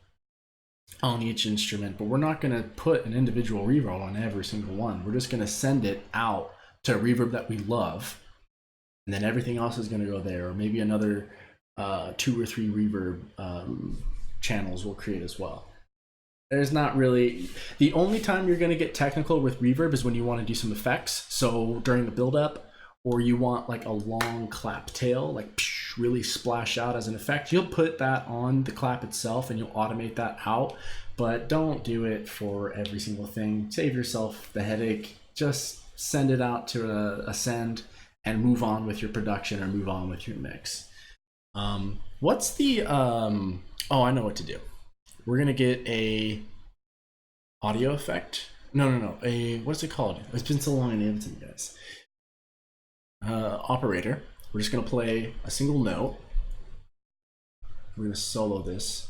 on each instrument, but we're not gonna put an individual reverb on every single one. We're just gonna send it out to a reverb that we love, and then everything else is gonna go there, or maybe another 2 or 3 reverb channels we'll create as well. There's not really, the only time you're going to get technical with reverb is when you want to do some effects. So during the build up, or you want like a long clap tail, like really splash out as an effect, you'll put that on the clap itself and you'll automate that out. But don't do it for every single thing. Save yourself the headache. Just send it out to a send and move on with your production or move on with your mix. What's the, oh, I know what to do. We're gonna get a audio effect. No. What's it called? It's been so long I named it to you guys. Operator. We're just gonna play a single note. We're gonna solo this.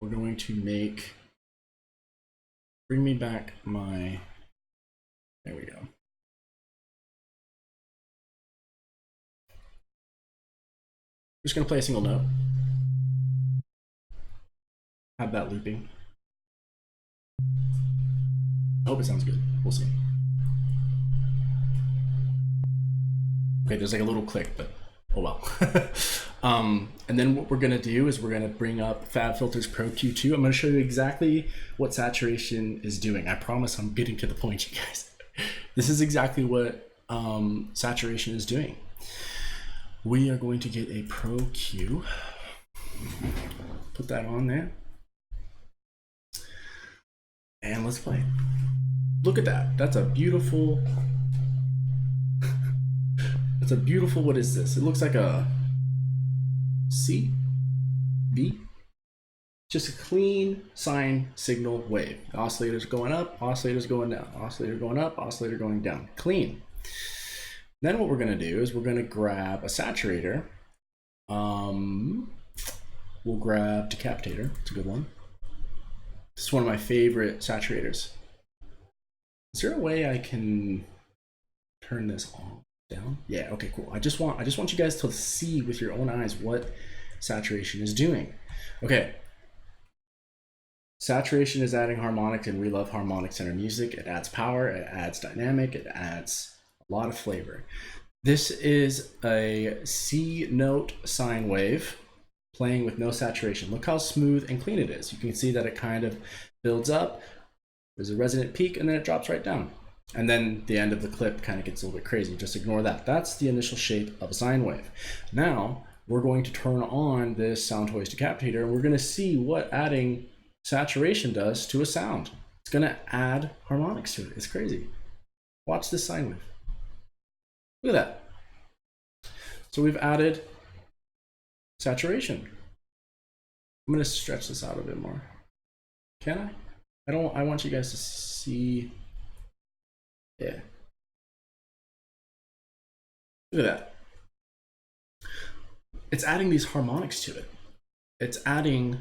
We're going to bring me back my, there we go. Just gonna play a single note. Have that looping. I hope it sounds good. We'll see. Okay, there's like a little click, but oh well. And then what we're gonna do is we're gonna bring up FabFilter's Pro Q2. I'm gonna show you exactly what saturation is doing. I promise I'm getting to the point, you guys. This is exactly what saturation is doing. We are going to get a Pro Q. Put that on there. And let's play. Look at that. That's a beautiful, that's a beautiful, what is this? It looks like a C, B. Just a clean sine signal wave. The oscillator's going up, oscillator's going down, oscillator going up, oscillator going down. Clean. Then what we're gonna do is we're gonna grab a saturator. We'll grab decapitator. It's a good one. This is one of my favorite saturators. Is there a way I can turn this on, down? Yeah, okay, cool. I just want you guys to see with your own eyes what saturation is doing. Okay. Saturation is adding harmonics, and we love harmonics in our music. It adds power, it adds dynamic, it adds a lot of flavor. This is a C note sine wave playing with no saturation. Look how smooth and clean it is. You can see that it kind of builds up. There's a resonant peak and then it drops right down. And then the end of the clip kind of gets a little bit crazy. Just ignore that. That's the initial shape of a sine wave. Now we're going to turn on this Soundtoys Decapitator and we're going to see what adding saturation does to a sound. It's going to add harmonics to it. It's crazy. Watch this sine wave. Look at that. So we've added saturation. I'm going to stretch this out a bit more. Can I? I want you guys to see. Yeah. Look at that. It's adding these harmonics to it. It's adding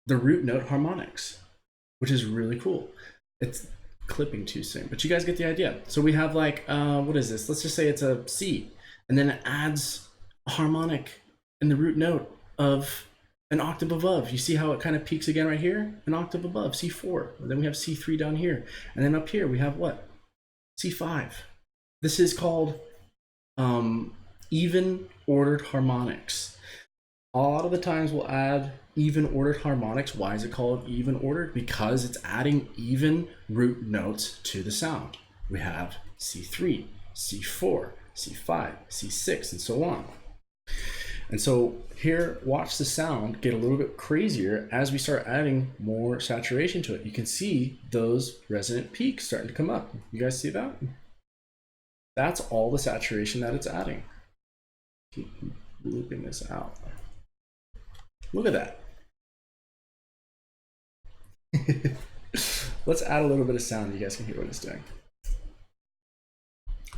the root note harmonics, which is really cool. It's clipping too soon, but you guys get the idea. So we have like, what is this? Let's just say it's a C, and then it adds a harmonic in the root note of an octave above. You see how it kind of peaks again right here? An octave above, C4. And then we have C3 down here. And then up here we have what? C5. This is called even ordered harmonics. A lot of the times we'll add even ordered harmonics. Why is it called even ordered? Because it's adding even root notes to the sound. We have C3, C4, C5, C6, and so on. And so here, watch the sound get a little bit crazier as we start adding more saturation to it. You can see those resonant peaks starting to come up. You guys see that? That's all the saturation that it's adding. Keep looping this out. Look at that. Let's add a little bit of sound. You guys can hear what it's doing.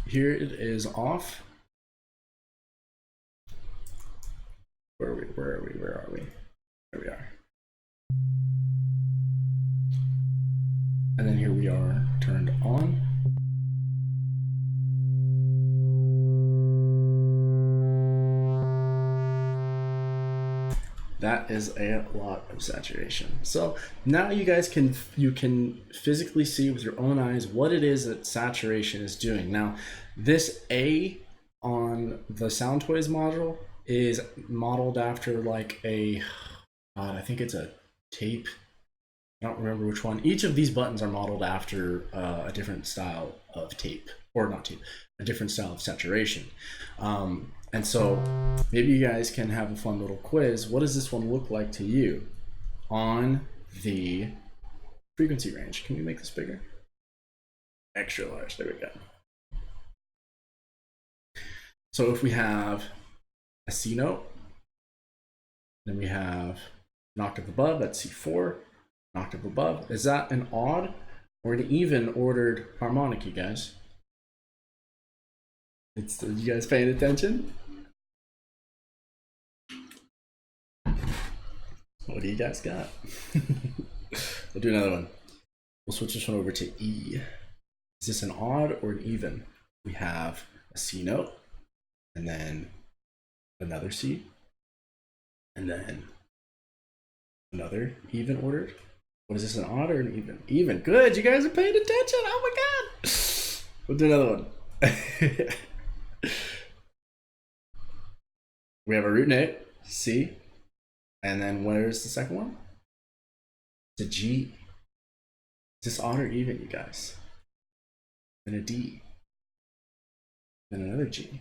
Here it is off. Where are we? There we are. And then here we are turned on. That is a lot of saturation. So now you guys can physically see with your own eyes what it is that saturation is doing. Now, this A on the Soundtoys module is modeled after like a, I think it's a tape. I don't remember which one. Each of these buttons are modeled after a different style of tape, or not tape, a different style of saturation. And so maybe you guys can have a fun little quiz. What does this one look like to you on the frequency range? Can we make this bigger? Extra large, there we go. So if we have a C note, then we have an octave above, that's C4, an octave above. Is that an odd or an even ordered harmonic, you guys? You guys paying attention? What do you guys got? We'll do another one. We'll switch this one over to E. Is this an odd or an even? We have a C note, and then another C, and then another even ordered. What is this, an odd or an even? Even. Good, you guys are paying attention. Oh my god. We'll do another one. We have a root note, C, and then where's the second one? It's a G. Is this odd or even, you guys? Then a D. Then another G.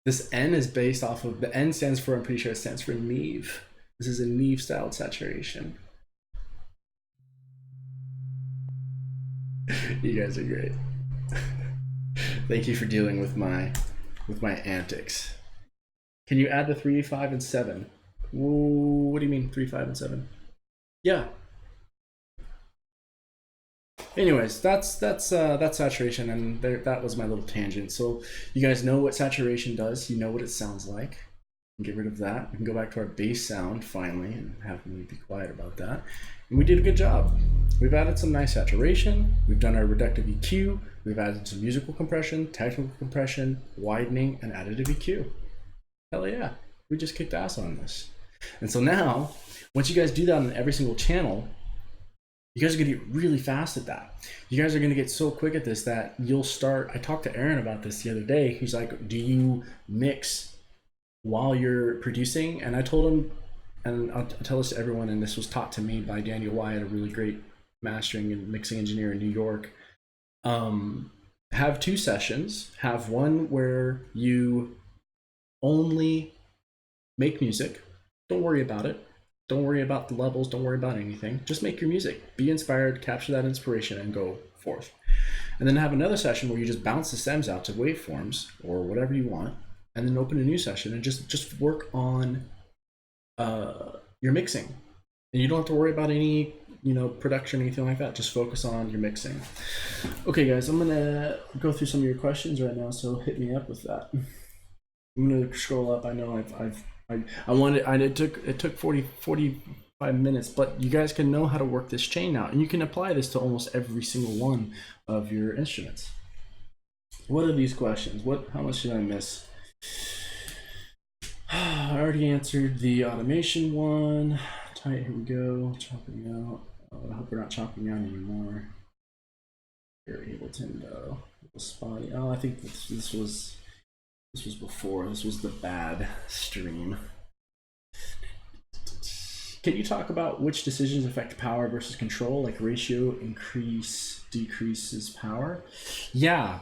This N is based off of, the N stands for, I'm pretty sure it stands for Neve. This is a Neve styled saturation. You guys are great. Thank you for dealing with my antics. Can you add the 3, 5, and 7? Whoa, what do you mean 3, 5, and 7? Yeah. Anyways, that's saturation, and that was my little tangent. So you guys know what saturation does. You know what it sounds like. Get rid of that. We can go back to our bass sound finally and have me be quiet about that. And we did a good job. We've added some nice saturation. We've done our reductive EQ. We've added some musical compression, technical compression, widening, and additive EQ. Hell yeah, we just kicked ass on this. And so now, once you guys do that on every single channel, you guys are gonna get really fast at that. You guys are gonna get so quick at this that you'll start, I talked to Aaron about this the other day. He's like, do you mix while you're producing? And I told him, and I'll tell this to everyone, and this was taught to me by Daniel Wyatt, a really great mastering and mixing engineer in New York. Have 2 sessions. Have one where you only make music. Don't worry about it. Don't worry about the levels. Don't worry about anything. Just make your music. Be inspired, capture that inspiration, and go forth. And then have another session where you just bounce the stems out to waveforms or whatever you want, and then open a new session and just work on your mixing. And you don't have to worry about any production or anything like that. Just focus on your mixing. Okay, guys, I'm gonna go through some of your questions right now, so hit me up with that. I'm gonna scroll up. I know it took 45 minutes, but you guys can know how to work this chain now, and you can apply this to almost every single one of your instruments. What are these questions? How much did I miss? I already answered the automation one. Tight, here we go. Chopping out. I hope we're not chopping out anymore. Here, Ableton though. Spotty. Oh, I think this was before. This was the bad stream. Can you talk about which decisions affect power versus control, like ratio decreases power? Yeah.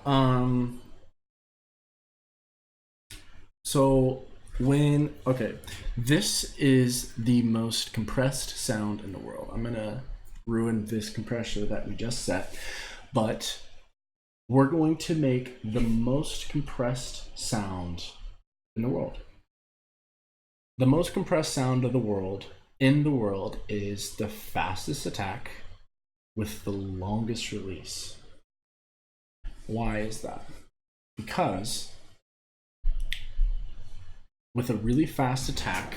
So this is the most compressed sound in the world. I'm gonna ruin this compressor that we just set, but we're going to make the most compressed sound in the world. The most compressed sound of the world is the fastest attack with the longest release. Why is that? Because with a really fast attack,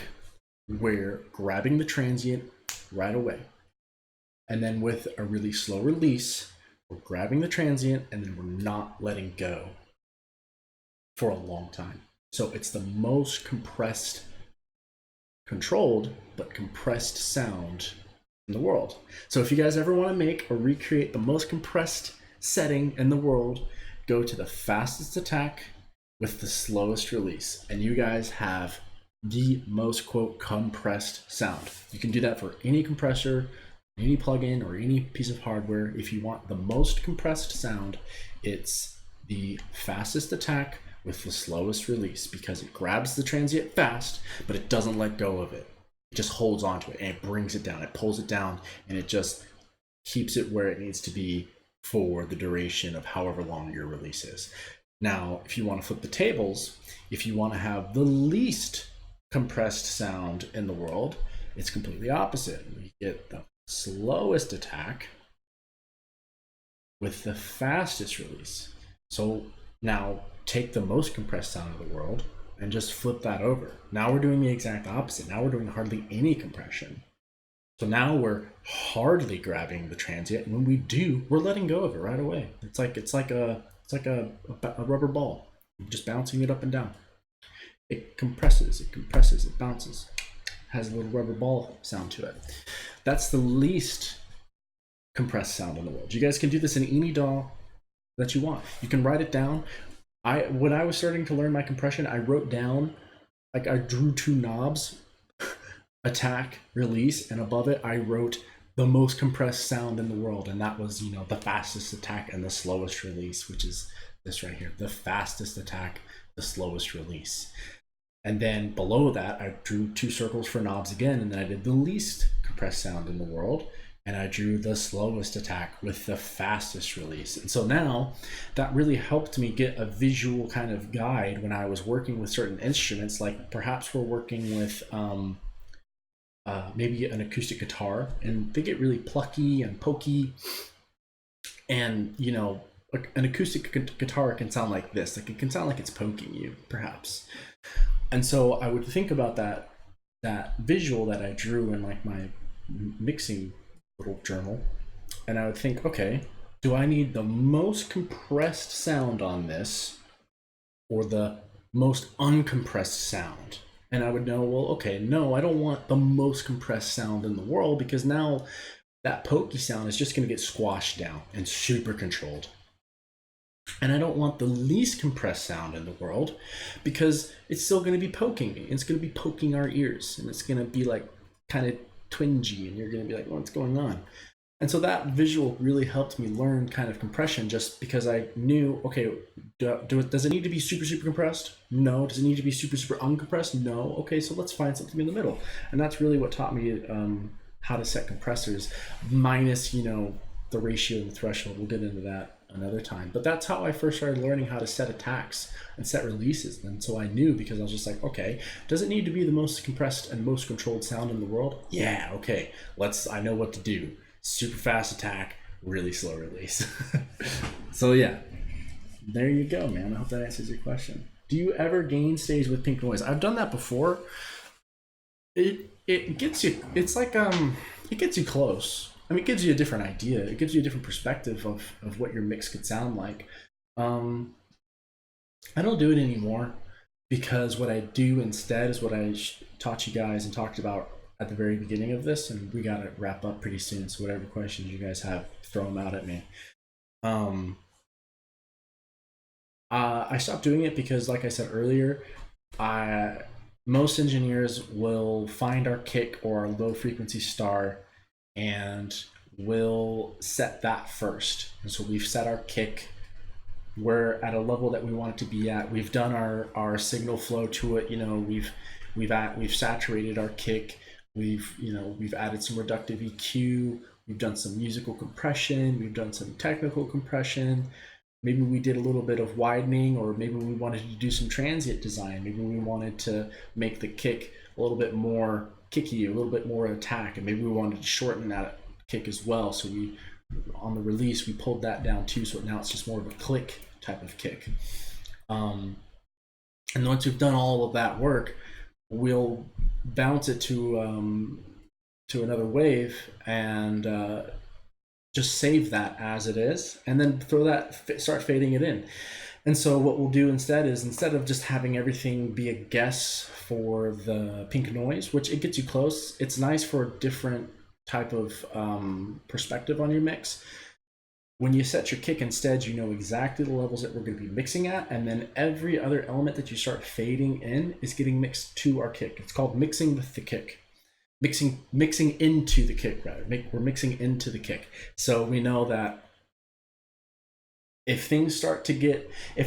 we're grabbing the transient right away. And then with a really slow release, we're grabbing the transient and then we're not letting go for a long time. So it's the most compressed, controlled, but compressed sound in the world. So if you guys ever want to make or recreate the most compressed setting in the world, go to the fastest attack with the slowest release, and you guys have the most quote compressed sound. You can do that for any compressor, any plugin, or any piece of hardware. If you want the most compressed sound, it's the fastest attack with the slowest release, because it grabs the transient fast, but it doesn't let go of it. It just holds onto it and it brings it down, it pulls it down, and it just keeps it where it needs to be for the duration of however long your release is. Now, if you want to flip the tables, if you want to have the least compressed sound in the world, it's completely opposite. We get the slowest attack with the fastest release. So now take the most compressed sound of the world and just flip that over. Now we're doing the exact opposite. Now we're doing hardly any compression. So now we're hardly grabbing the transient, and when we do, we're letting go of it right away. It's like a rubber ball, just bouncing it up and down. It compresses, it bounces, has a little rubber ball sound to it. That's the least compressed sound in the world. You guys can do this in any DAW that you want. You can write it down. When I was starting to learn my compression, I wrote down, like I drew two knobs, attack, release, and above it I wrote the most compressed sound in the world, and that was, the fastest attack and the slowest release, which is this right here, the fastest attack, the slowest release. And then below that I drew two circles for knobs again, and then I did the least compressed sound in the world, and I drew the slowest attack with the fastest release. And so now that really helped me get a visual kind of guide when I was working with certain instruments, like perhaps we're working with maybe an acoustic guitar, and they get really plucky and pokey, and an acoustic guitar can sound like this. Like it can sound like it's poking you, perhaps. And so I would think about that visual that I drew in like my mixing little journal, and I would think, okay, do I need the most compressed sound on this or the most uncompressed sound? And I would know, well, okay, no, I don't want the most compressed sound in the world, because now that pokey sound is just going to get squashed down and super controlled. And I don't want the least compressed sound in the world, because it's still going to be poking me. It's going to be poking our ears, and it's going to be like kind of twingy, and you're going to be like, what's going on? And so that visual really helped me learn kind of compression, just because I knew, okay, does it need to be super, super compressed? No. Does it need to be super, super uncompressed? No. Okay, so let's find something in the middle. And that's really what taught me how to set compressors, minus, the ratio and the threshold. We'll get into that another time. But that's how I first started learning how to set attacks and set releases. And so I knew, because I was just like, okay, does it need to be the most compressed and most controlled sound in the world? Yeah, okay, I know what to do. Super fast attack, really slow release. So yeah, there you go, man. I hope that answers your question. Do you ever gain stage with pink noise? I've done that before. It gets you, it's like it gets you close. I mean, it gives you a different idea. It gives you a different perspective of what your mix could sound like. I don't do it anymore, because what I do instead is what I taught you guys and talked about at the very beginning of this, and we got to wrap up pretty soon, so whatever questions you guys have, throw them out at me. I stopped doing it because, like I said earlier, most engineers will find our kick or our low frequency star and will set that first. And so we've set our kick, we're at a level that we want it to be at. We've done our signal flow to it. We've saturated our kick. We've added some reductive EQ. We've done some musical compression. We've done some technical compression. Maybe we did a little bit of widening, or maybe we wanted to do some transient design. Maybe we wanted to make the kick a little bit more kicky, a little bit more attack, and maybe we wanted to shorten that kick as well. So on the release, we pulled that down too. So now it's just more of a click type of kick. And once we've done all of that work, we'll bounce it to another wave and just save that as it is, and then start fading it in. And so what we'll do instead of just having everything be a guess for the pink noise, which it gets you close, it's nice for a different type of perspective on your mix. When you set your kick instead, you know exactly the levels that we're going to be mixing at, and then every other element that you start fading in is getting mixed to our kick. It's called mixing with the kick. Mixing into the kick, rather. We're mixing into the kick. So we know that if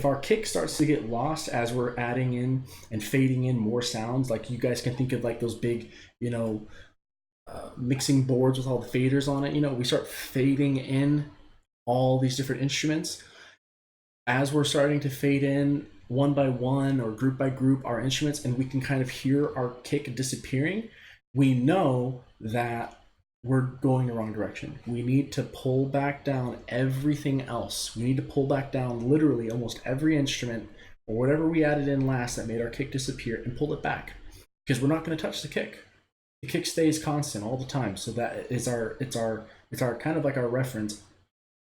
our kick starts to get lost as we're adding in and fading in more sounds, like you guys can think of like those big, mixing boards with all the faders on it, we start fading in all these different instruments. As we're starting to fade in one by one or group by group our instruments, and we can kind of hear our kick disappearing, we know that we're going the wrong direction. We need to pull back down everything else. We need to pull back down literally almost every instrument or whatever we added in last that made our kick disappear, and pull it back, because we're not going to touch the kick. The kick stays constant all the time. So that is it's our kind of like our reference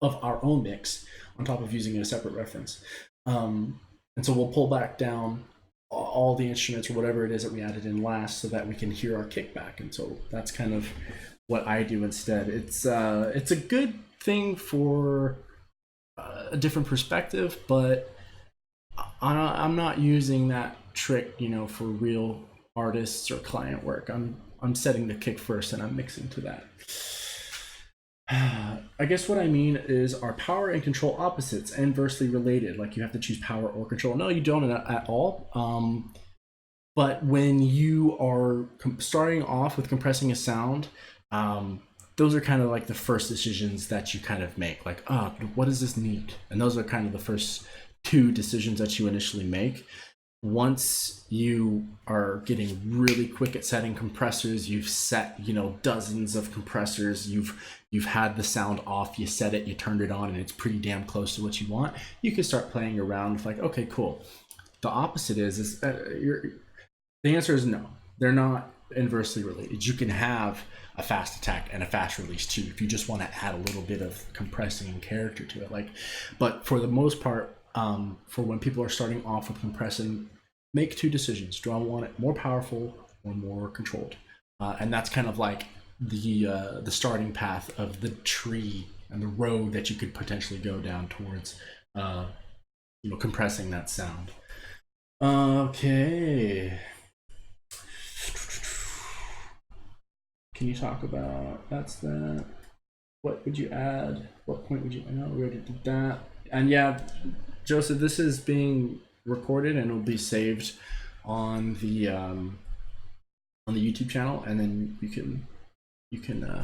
of our own mix on top of using a separate reference. And so we'll pull back down all the instruments or whatever it is that we added in last so that we can hear our kick back. And so that's kind of what I do instead. It's a good thing for a different perspective, but I'm not using that trick, for real artists or client work. I'm setting the kick first and I'm mixing to that. I guess what I mean is, are power and control opposites, inversely related? Like you have to choose power or control? No, you don't at all. But when you are starting off with compressing a sound, those are kind of like the first decisions that you kind of make. Like, what does this need? And those are kind of the first two decisions that you initially make. Once you are getting really quick at setting compressors, you've set, dozens of compressors, you've had the sound off, you set it, you turned it on, and it's pretty damn close to what you want, you can start playing around with like, okay, cool. The opposite is the answer is no. They're not inversely related. You can have a fast attack and a fast release too, if you just want to add a little bit of compressing and character to it. But for the most part, for when people are starting off with compressing, make two decisions. Do I want it more powerful or more controlled? And that's kind of like the starting path of the tree and the road that you could potentially go down towards, compressing that sound. Okay. Can you talk about that? What would you add? What point would you? I know we already did that. And yeah, Joseph, this is being recorded and it'll be saved on the YouTube channel, and then you can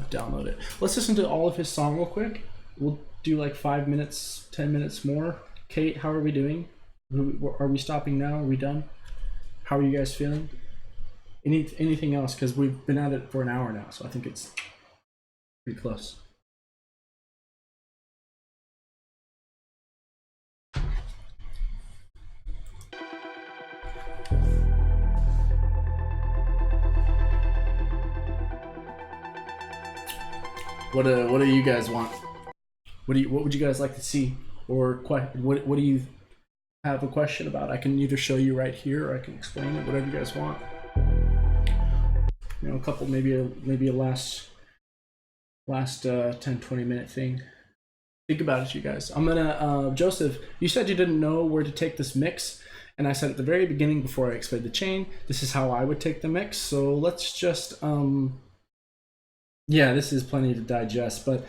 download it. Let's listen to all of his song real quick. We'll do like 5 minutes, 10 minutes more. Kate, how are we doing? Are we stopping now? Are we done? How are you guys feeling? Anything else? Because we've been at it for an hour now, so I think it's pretty close. What do you guys want? What would you guys like to see? Or what do you have a question about? I can either show you right here or I can explain it, whatever you guys want. A couple, maybe a last 10-20 minute thing. Think about it, you guys. I'm gonna Joseph, you said you didn't know where to take this mix, and I said at the very beginning before I explained the chain, this is how I would take the mix. So let's just yeah, this is plenty to digest, but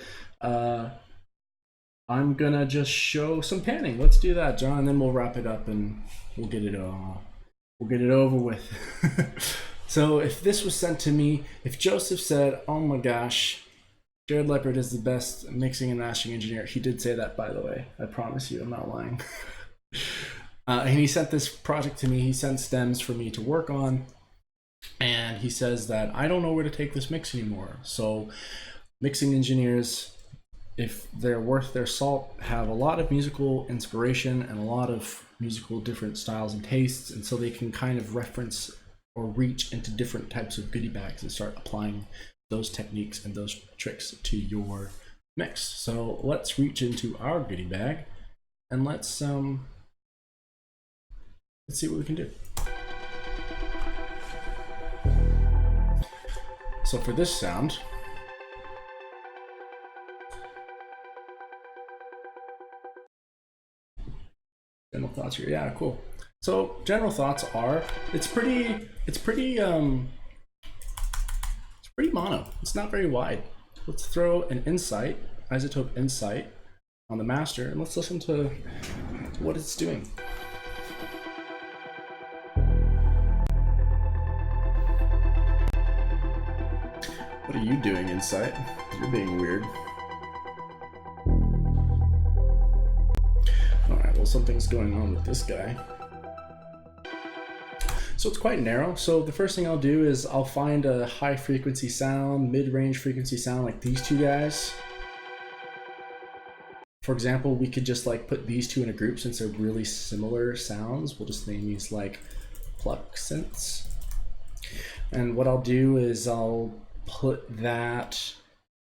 I'm gonna just show some panning. Let's do that, John, and then we'll wrap it up and we'll get it over with. So if this was sent to me, if Joseph said, oh my gosh, Jared Leopard is the best mixing and mastering engineer. He did say that, by the way. I promise you, I'm not lying. And he sent this project to me. He sent stems for me to work on. And he says that I don't know where to take this mix anymore. So mixing engineers, if they're worth their salt, have a lot of musical inspiration and a lot of musical different styles and tastes. And so they can kind of reference or reach into different types of goodie bags and start applying those techniques and those tricks to your mix. So let's reach into our goodie bag and let's see what we can do. So for this sound, thoughts here. Yeah, cool. So general thoughts are it's pretty mono. It's not very wide. Let's throw an Insight, iZotope Insight on the master, and let's listen to what it's doing. What are you doing, Insight? You're being weird. Alright, well, something's going on with this guy. So it's quite narrow. So the first thing I'll do is I'll find a high frequency sound, mid-range frequency sound like these two guys. For example, we could just like put these two in a group since they're really similar sounds. We'll just name these like Pluck Synths. And what I'll do is I'll put that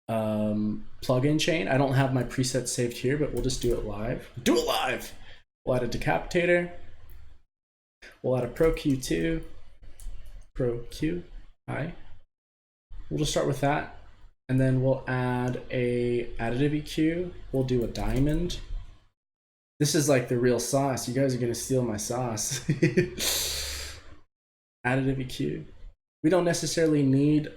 plugin chain. I don't have my presets saved here, but we'll just do it live. Do it live! We'll add a decapitator. We'll add a Pro Q2. Pro Q. Hi. We'll just start with that. And then we'll add a additive EQ. We'll do a diamond. This is like the real sauce. You guys are gonna steal my sauce. Additive EQ. We don't necessarily need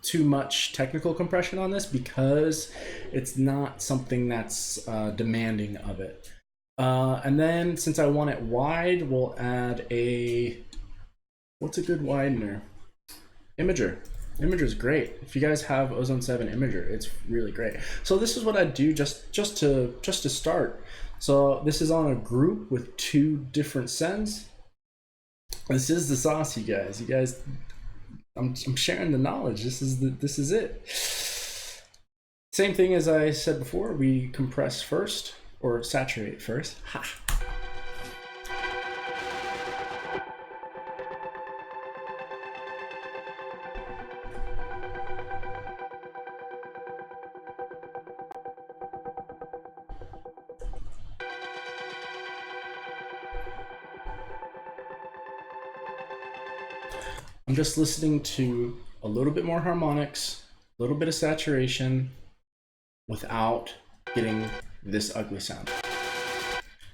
too much technical compression on this because it's not something that's demanding of it. And then since I want it wide, we'll add a, what's a good widener? Imager. Imager is great. If you guys have Ozone 7 Imager, it's really great. So this is what I do just to start. So this is on a group with two different sends. This is the sauce, you guys. You guys, I'm sharing the knowledge. This is it. Same thing as I said before. We compress first or saturate first. Ha. I'm just listening to a little bit more harmonics, a little bit of saturation without getting this ugly sound.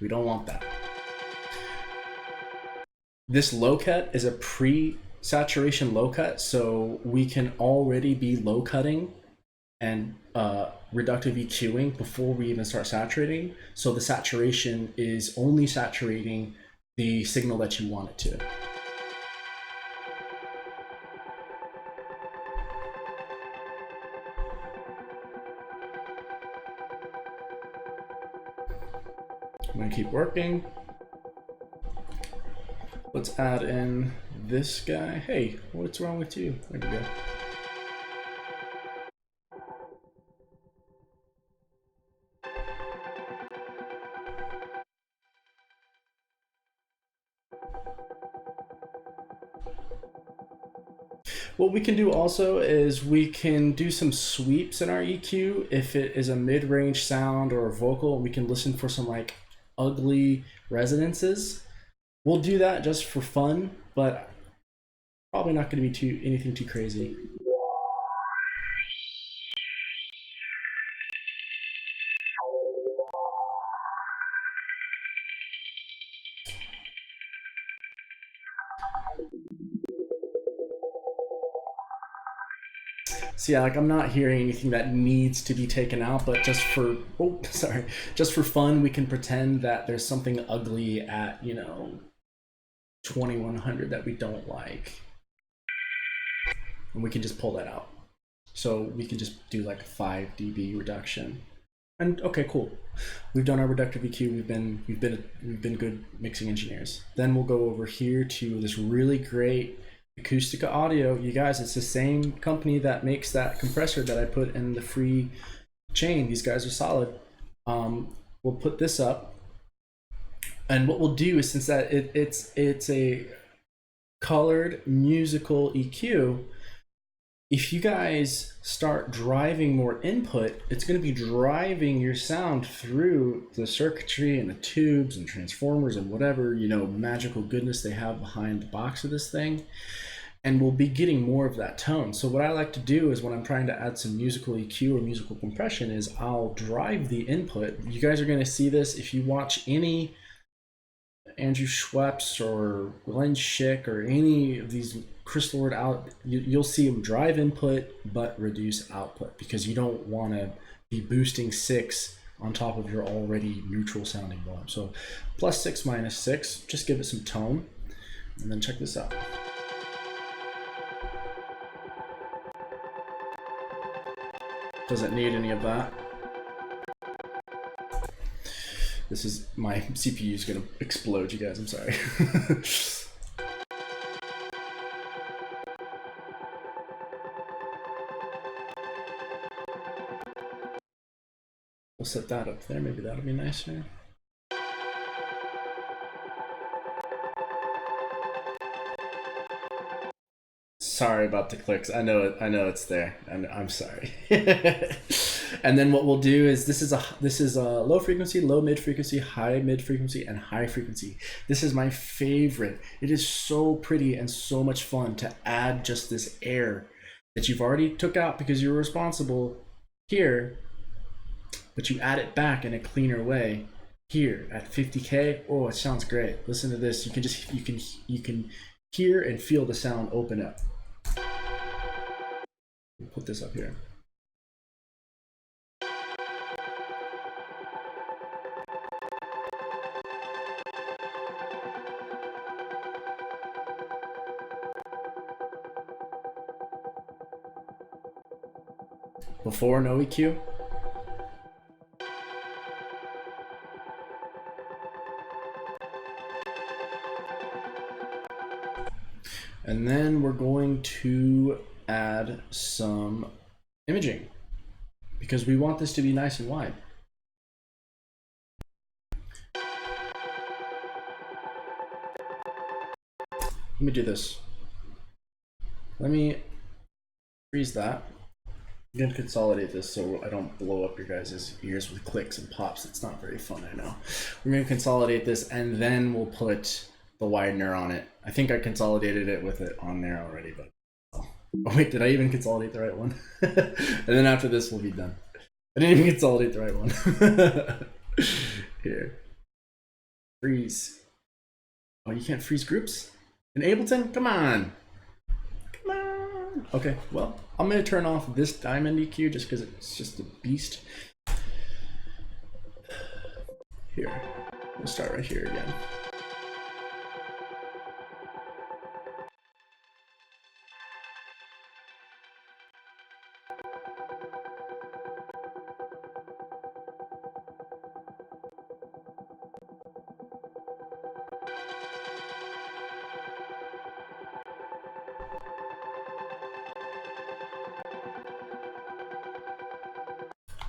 We don't want that. This low cut is a pre-saturation low cut, so we can already be low cutting and reductive EQing before we even start saturating. So the saturation is only saturating the signal that you want it to. I'm gonna keep working. Let's add in this guy. Hey, what's wrong with you? There we go. What we can do also is we can do some sweeps in our EQ. If it is a mid-range sound or a vocal, we can listen for some like ugly resonances. We'll do that just for fun, but probably not going to be anything too crazy. So yeah, like I'm not hearing anything that needs to be taken out, but just for just for fun, we can pretend that there's something ugly at, you know, 2100 that we don't like, and we can just pull that out. So we can just do like a 5 dB reduction, and okay, cool. We've done our reductive EQ. We've been good mixing engineers. Then we'll go over here to this really great Acoustica Audio. You guys, it's the same company that makes that compressor that I put in the free chain. These guys are solid. We'll put this up, and what we'll do is, since that it's a colored musical EQ, if you guys start driving more input, it's going to be driving your sound through the circuitry and the tubes and transformers and whatever, you know, magical goodness they have behind the box of this thing. and we'll be getting more of that tone. So what I like to do is when I'm trying to add some musical EQ or musical compression is I'll drive the input. You guys are going to see this if you watch any Andrew Schweppes or Glenn Schick or any of these Chris Lord out, you'll see them drive input but reduce output because you don't want to be boosting 6 on top of your already neutral sounding volume. So +6 -6, just give it some tone, and then check this out. Doesn't need any of that. This is, my CPU is gonna explode, you guys, I'm sorry. We'll set that up there, maybe that'll be nicer. Sorry about the clicks. I know it's there, and I'm sorry. And then what we'll do is this is a low frequency, low mid frequency, high mid frequency, and high frequency. This is my favorite. It is so pretty and so much fun to add just this air that you've already took out because you're responsible here, but you add it back in a cleaner way here at 50K. Oh, it sounds great. Listen to this. You can hear and feel the sound open up. We'll put this up here. Before no EQ. And then we're going to add some imaging because we want this to be nice and wide. Let me do this. Let me freeze that. I'm gonna consolidate this so I don't blow up your guys' ears with clicks and pops. It's not very fun, I know. We're gonna consolidate this and then we'll put the widener on it. I think I consolidated it with it on there already, but oh wait, did I even consolidate the right one? And then after this we'll be done. I didn't even consolidate the right one. Here. Freeze. Oh, you can't freeze groups? In Ableton? Come on. Come on. Okay, well, I'm gonna turn off this diamond EQ just because it's just a beast. Here. We'll start right here again.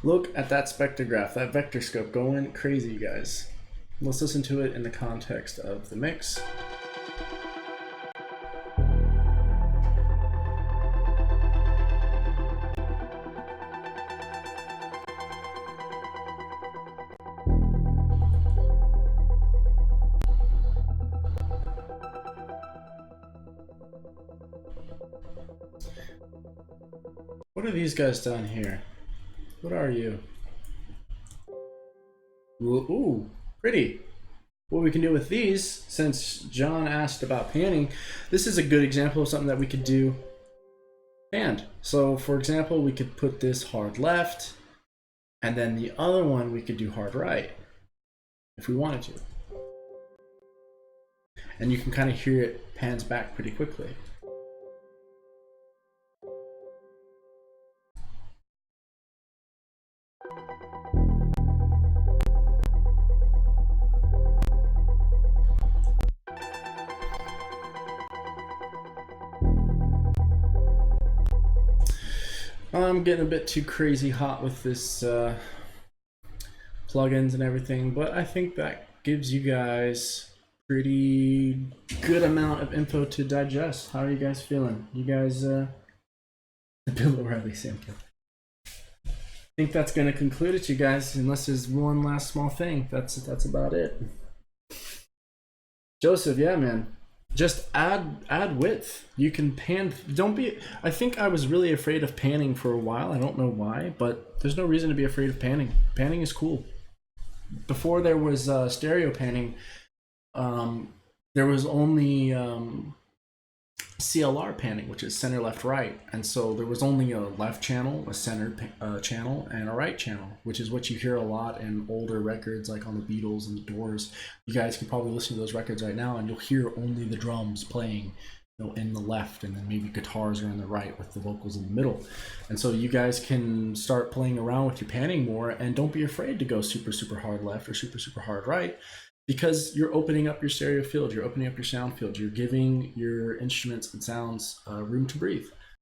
Look at that spectrograph, that vector scope going crazy, you guys. Let's listen to it in the context of the mix. What are these guys down here? What are you? Ooh, pretty. What we can do with these, since John asked about panning, this is a good example of something that we could do panned. So for example, we could put this hard left, and then the other one we could do hard right, if we wanted to. And you can kind of hear it pans back pretty quickly. I'm getting a bit too crazy hot with this plugins and everything, but I think that gives you guys pretty good amount of info to digest. How are you guys feeling? You guys, the Bill O'Reilly sample. I think that's going to conclude it, you guys, unless there's one last small thing. That's about it. Joseph, yeah, man. Just add width. You can pan. Don't be. I think I was really afraid of panning for a while. I don't know why, but there's no reason to be afraid of panning. Panning is cool. Before there was stereo panning, there was only CLR panning, which is center, left, right, and so there was only a left channel, a center channel, and a right channel, which is what you hear a lot in older records, like on the Beatles and the Doors. You guys can probably listen to those records right now, and you'll hear only the drums playing, in the left, and then maybe guitars are in the right with the vocals in the middle. And so you guys can start playing around with your panning more, and don't be afraid to go super, super hard left or super, super hard right, because you're opening up your stereo field, you're opening up your sound field, you're giving your instruments and sounds room to breathe.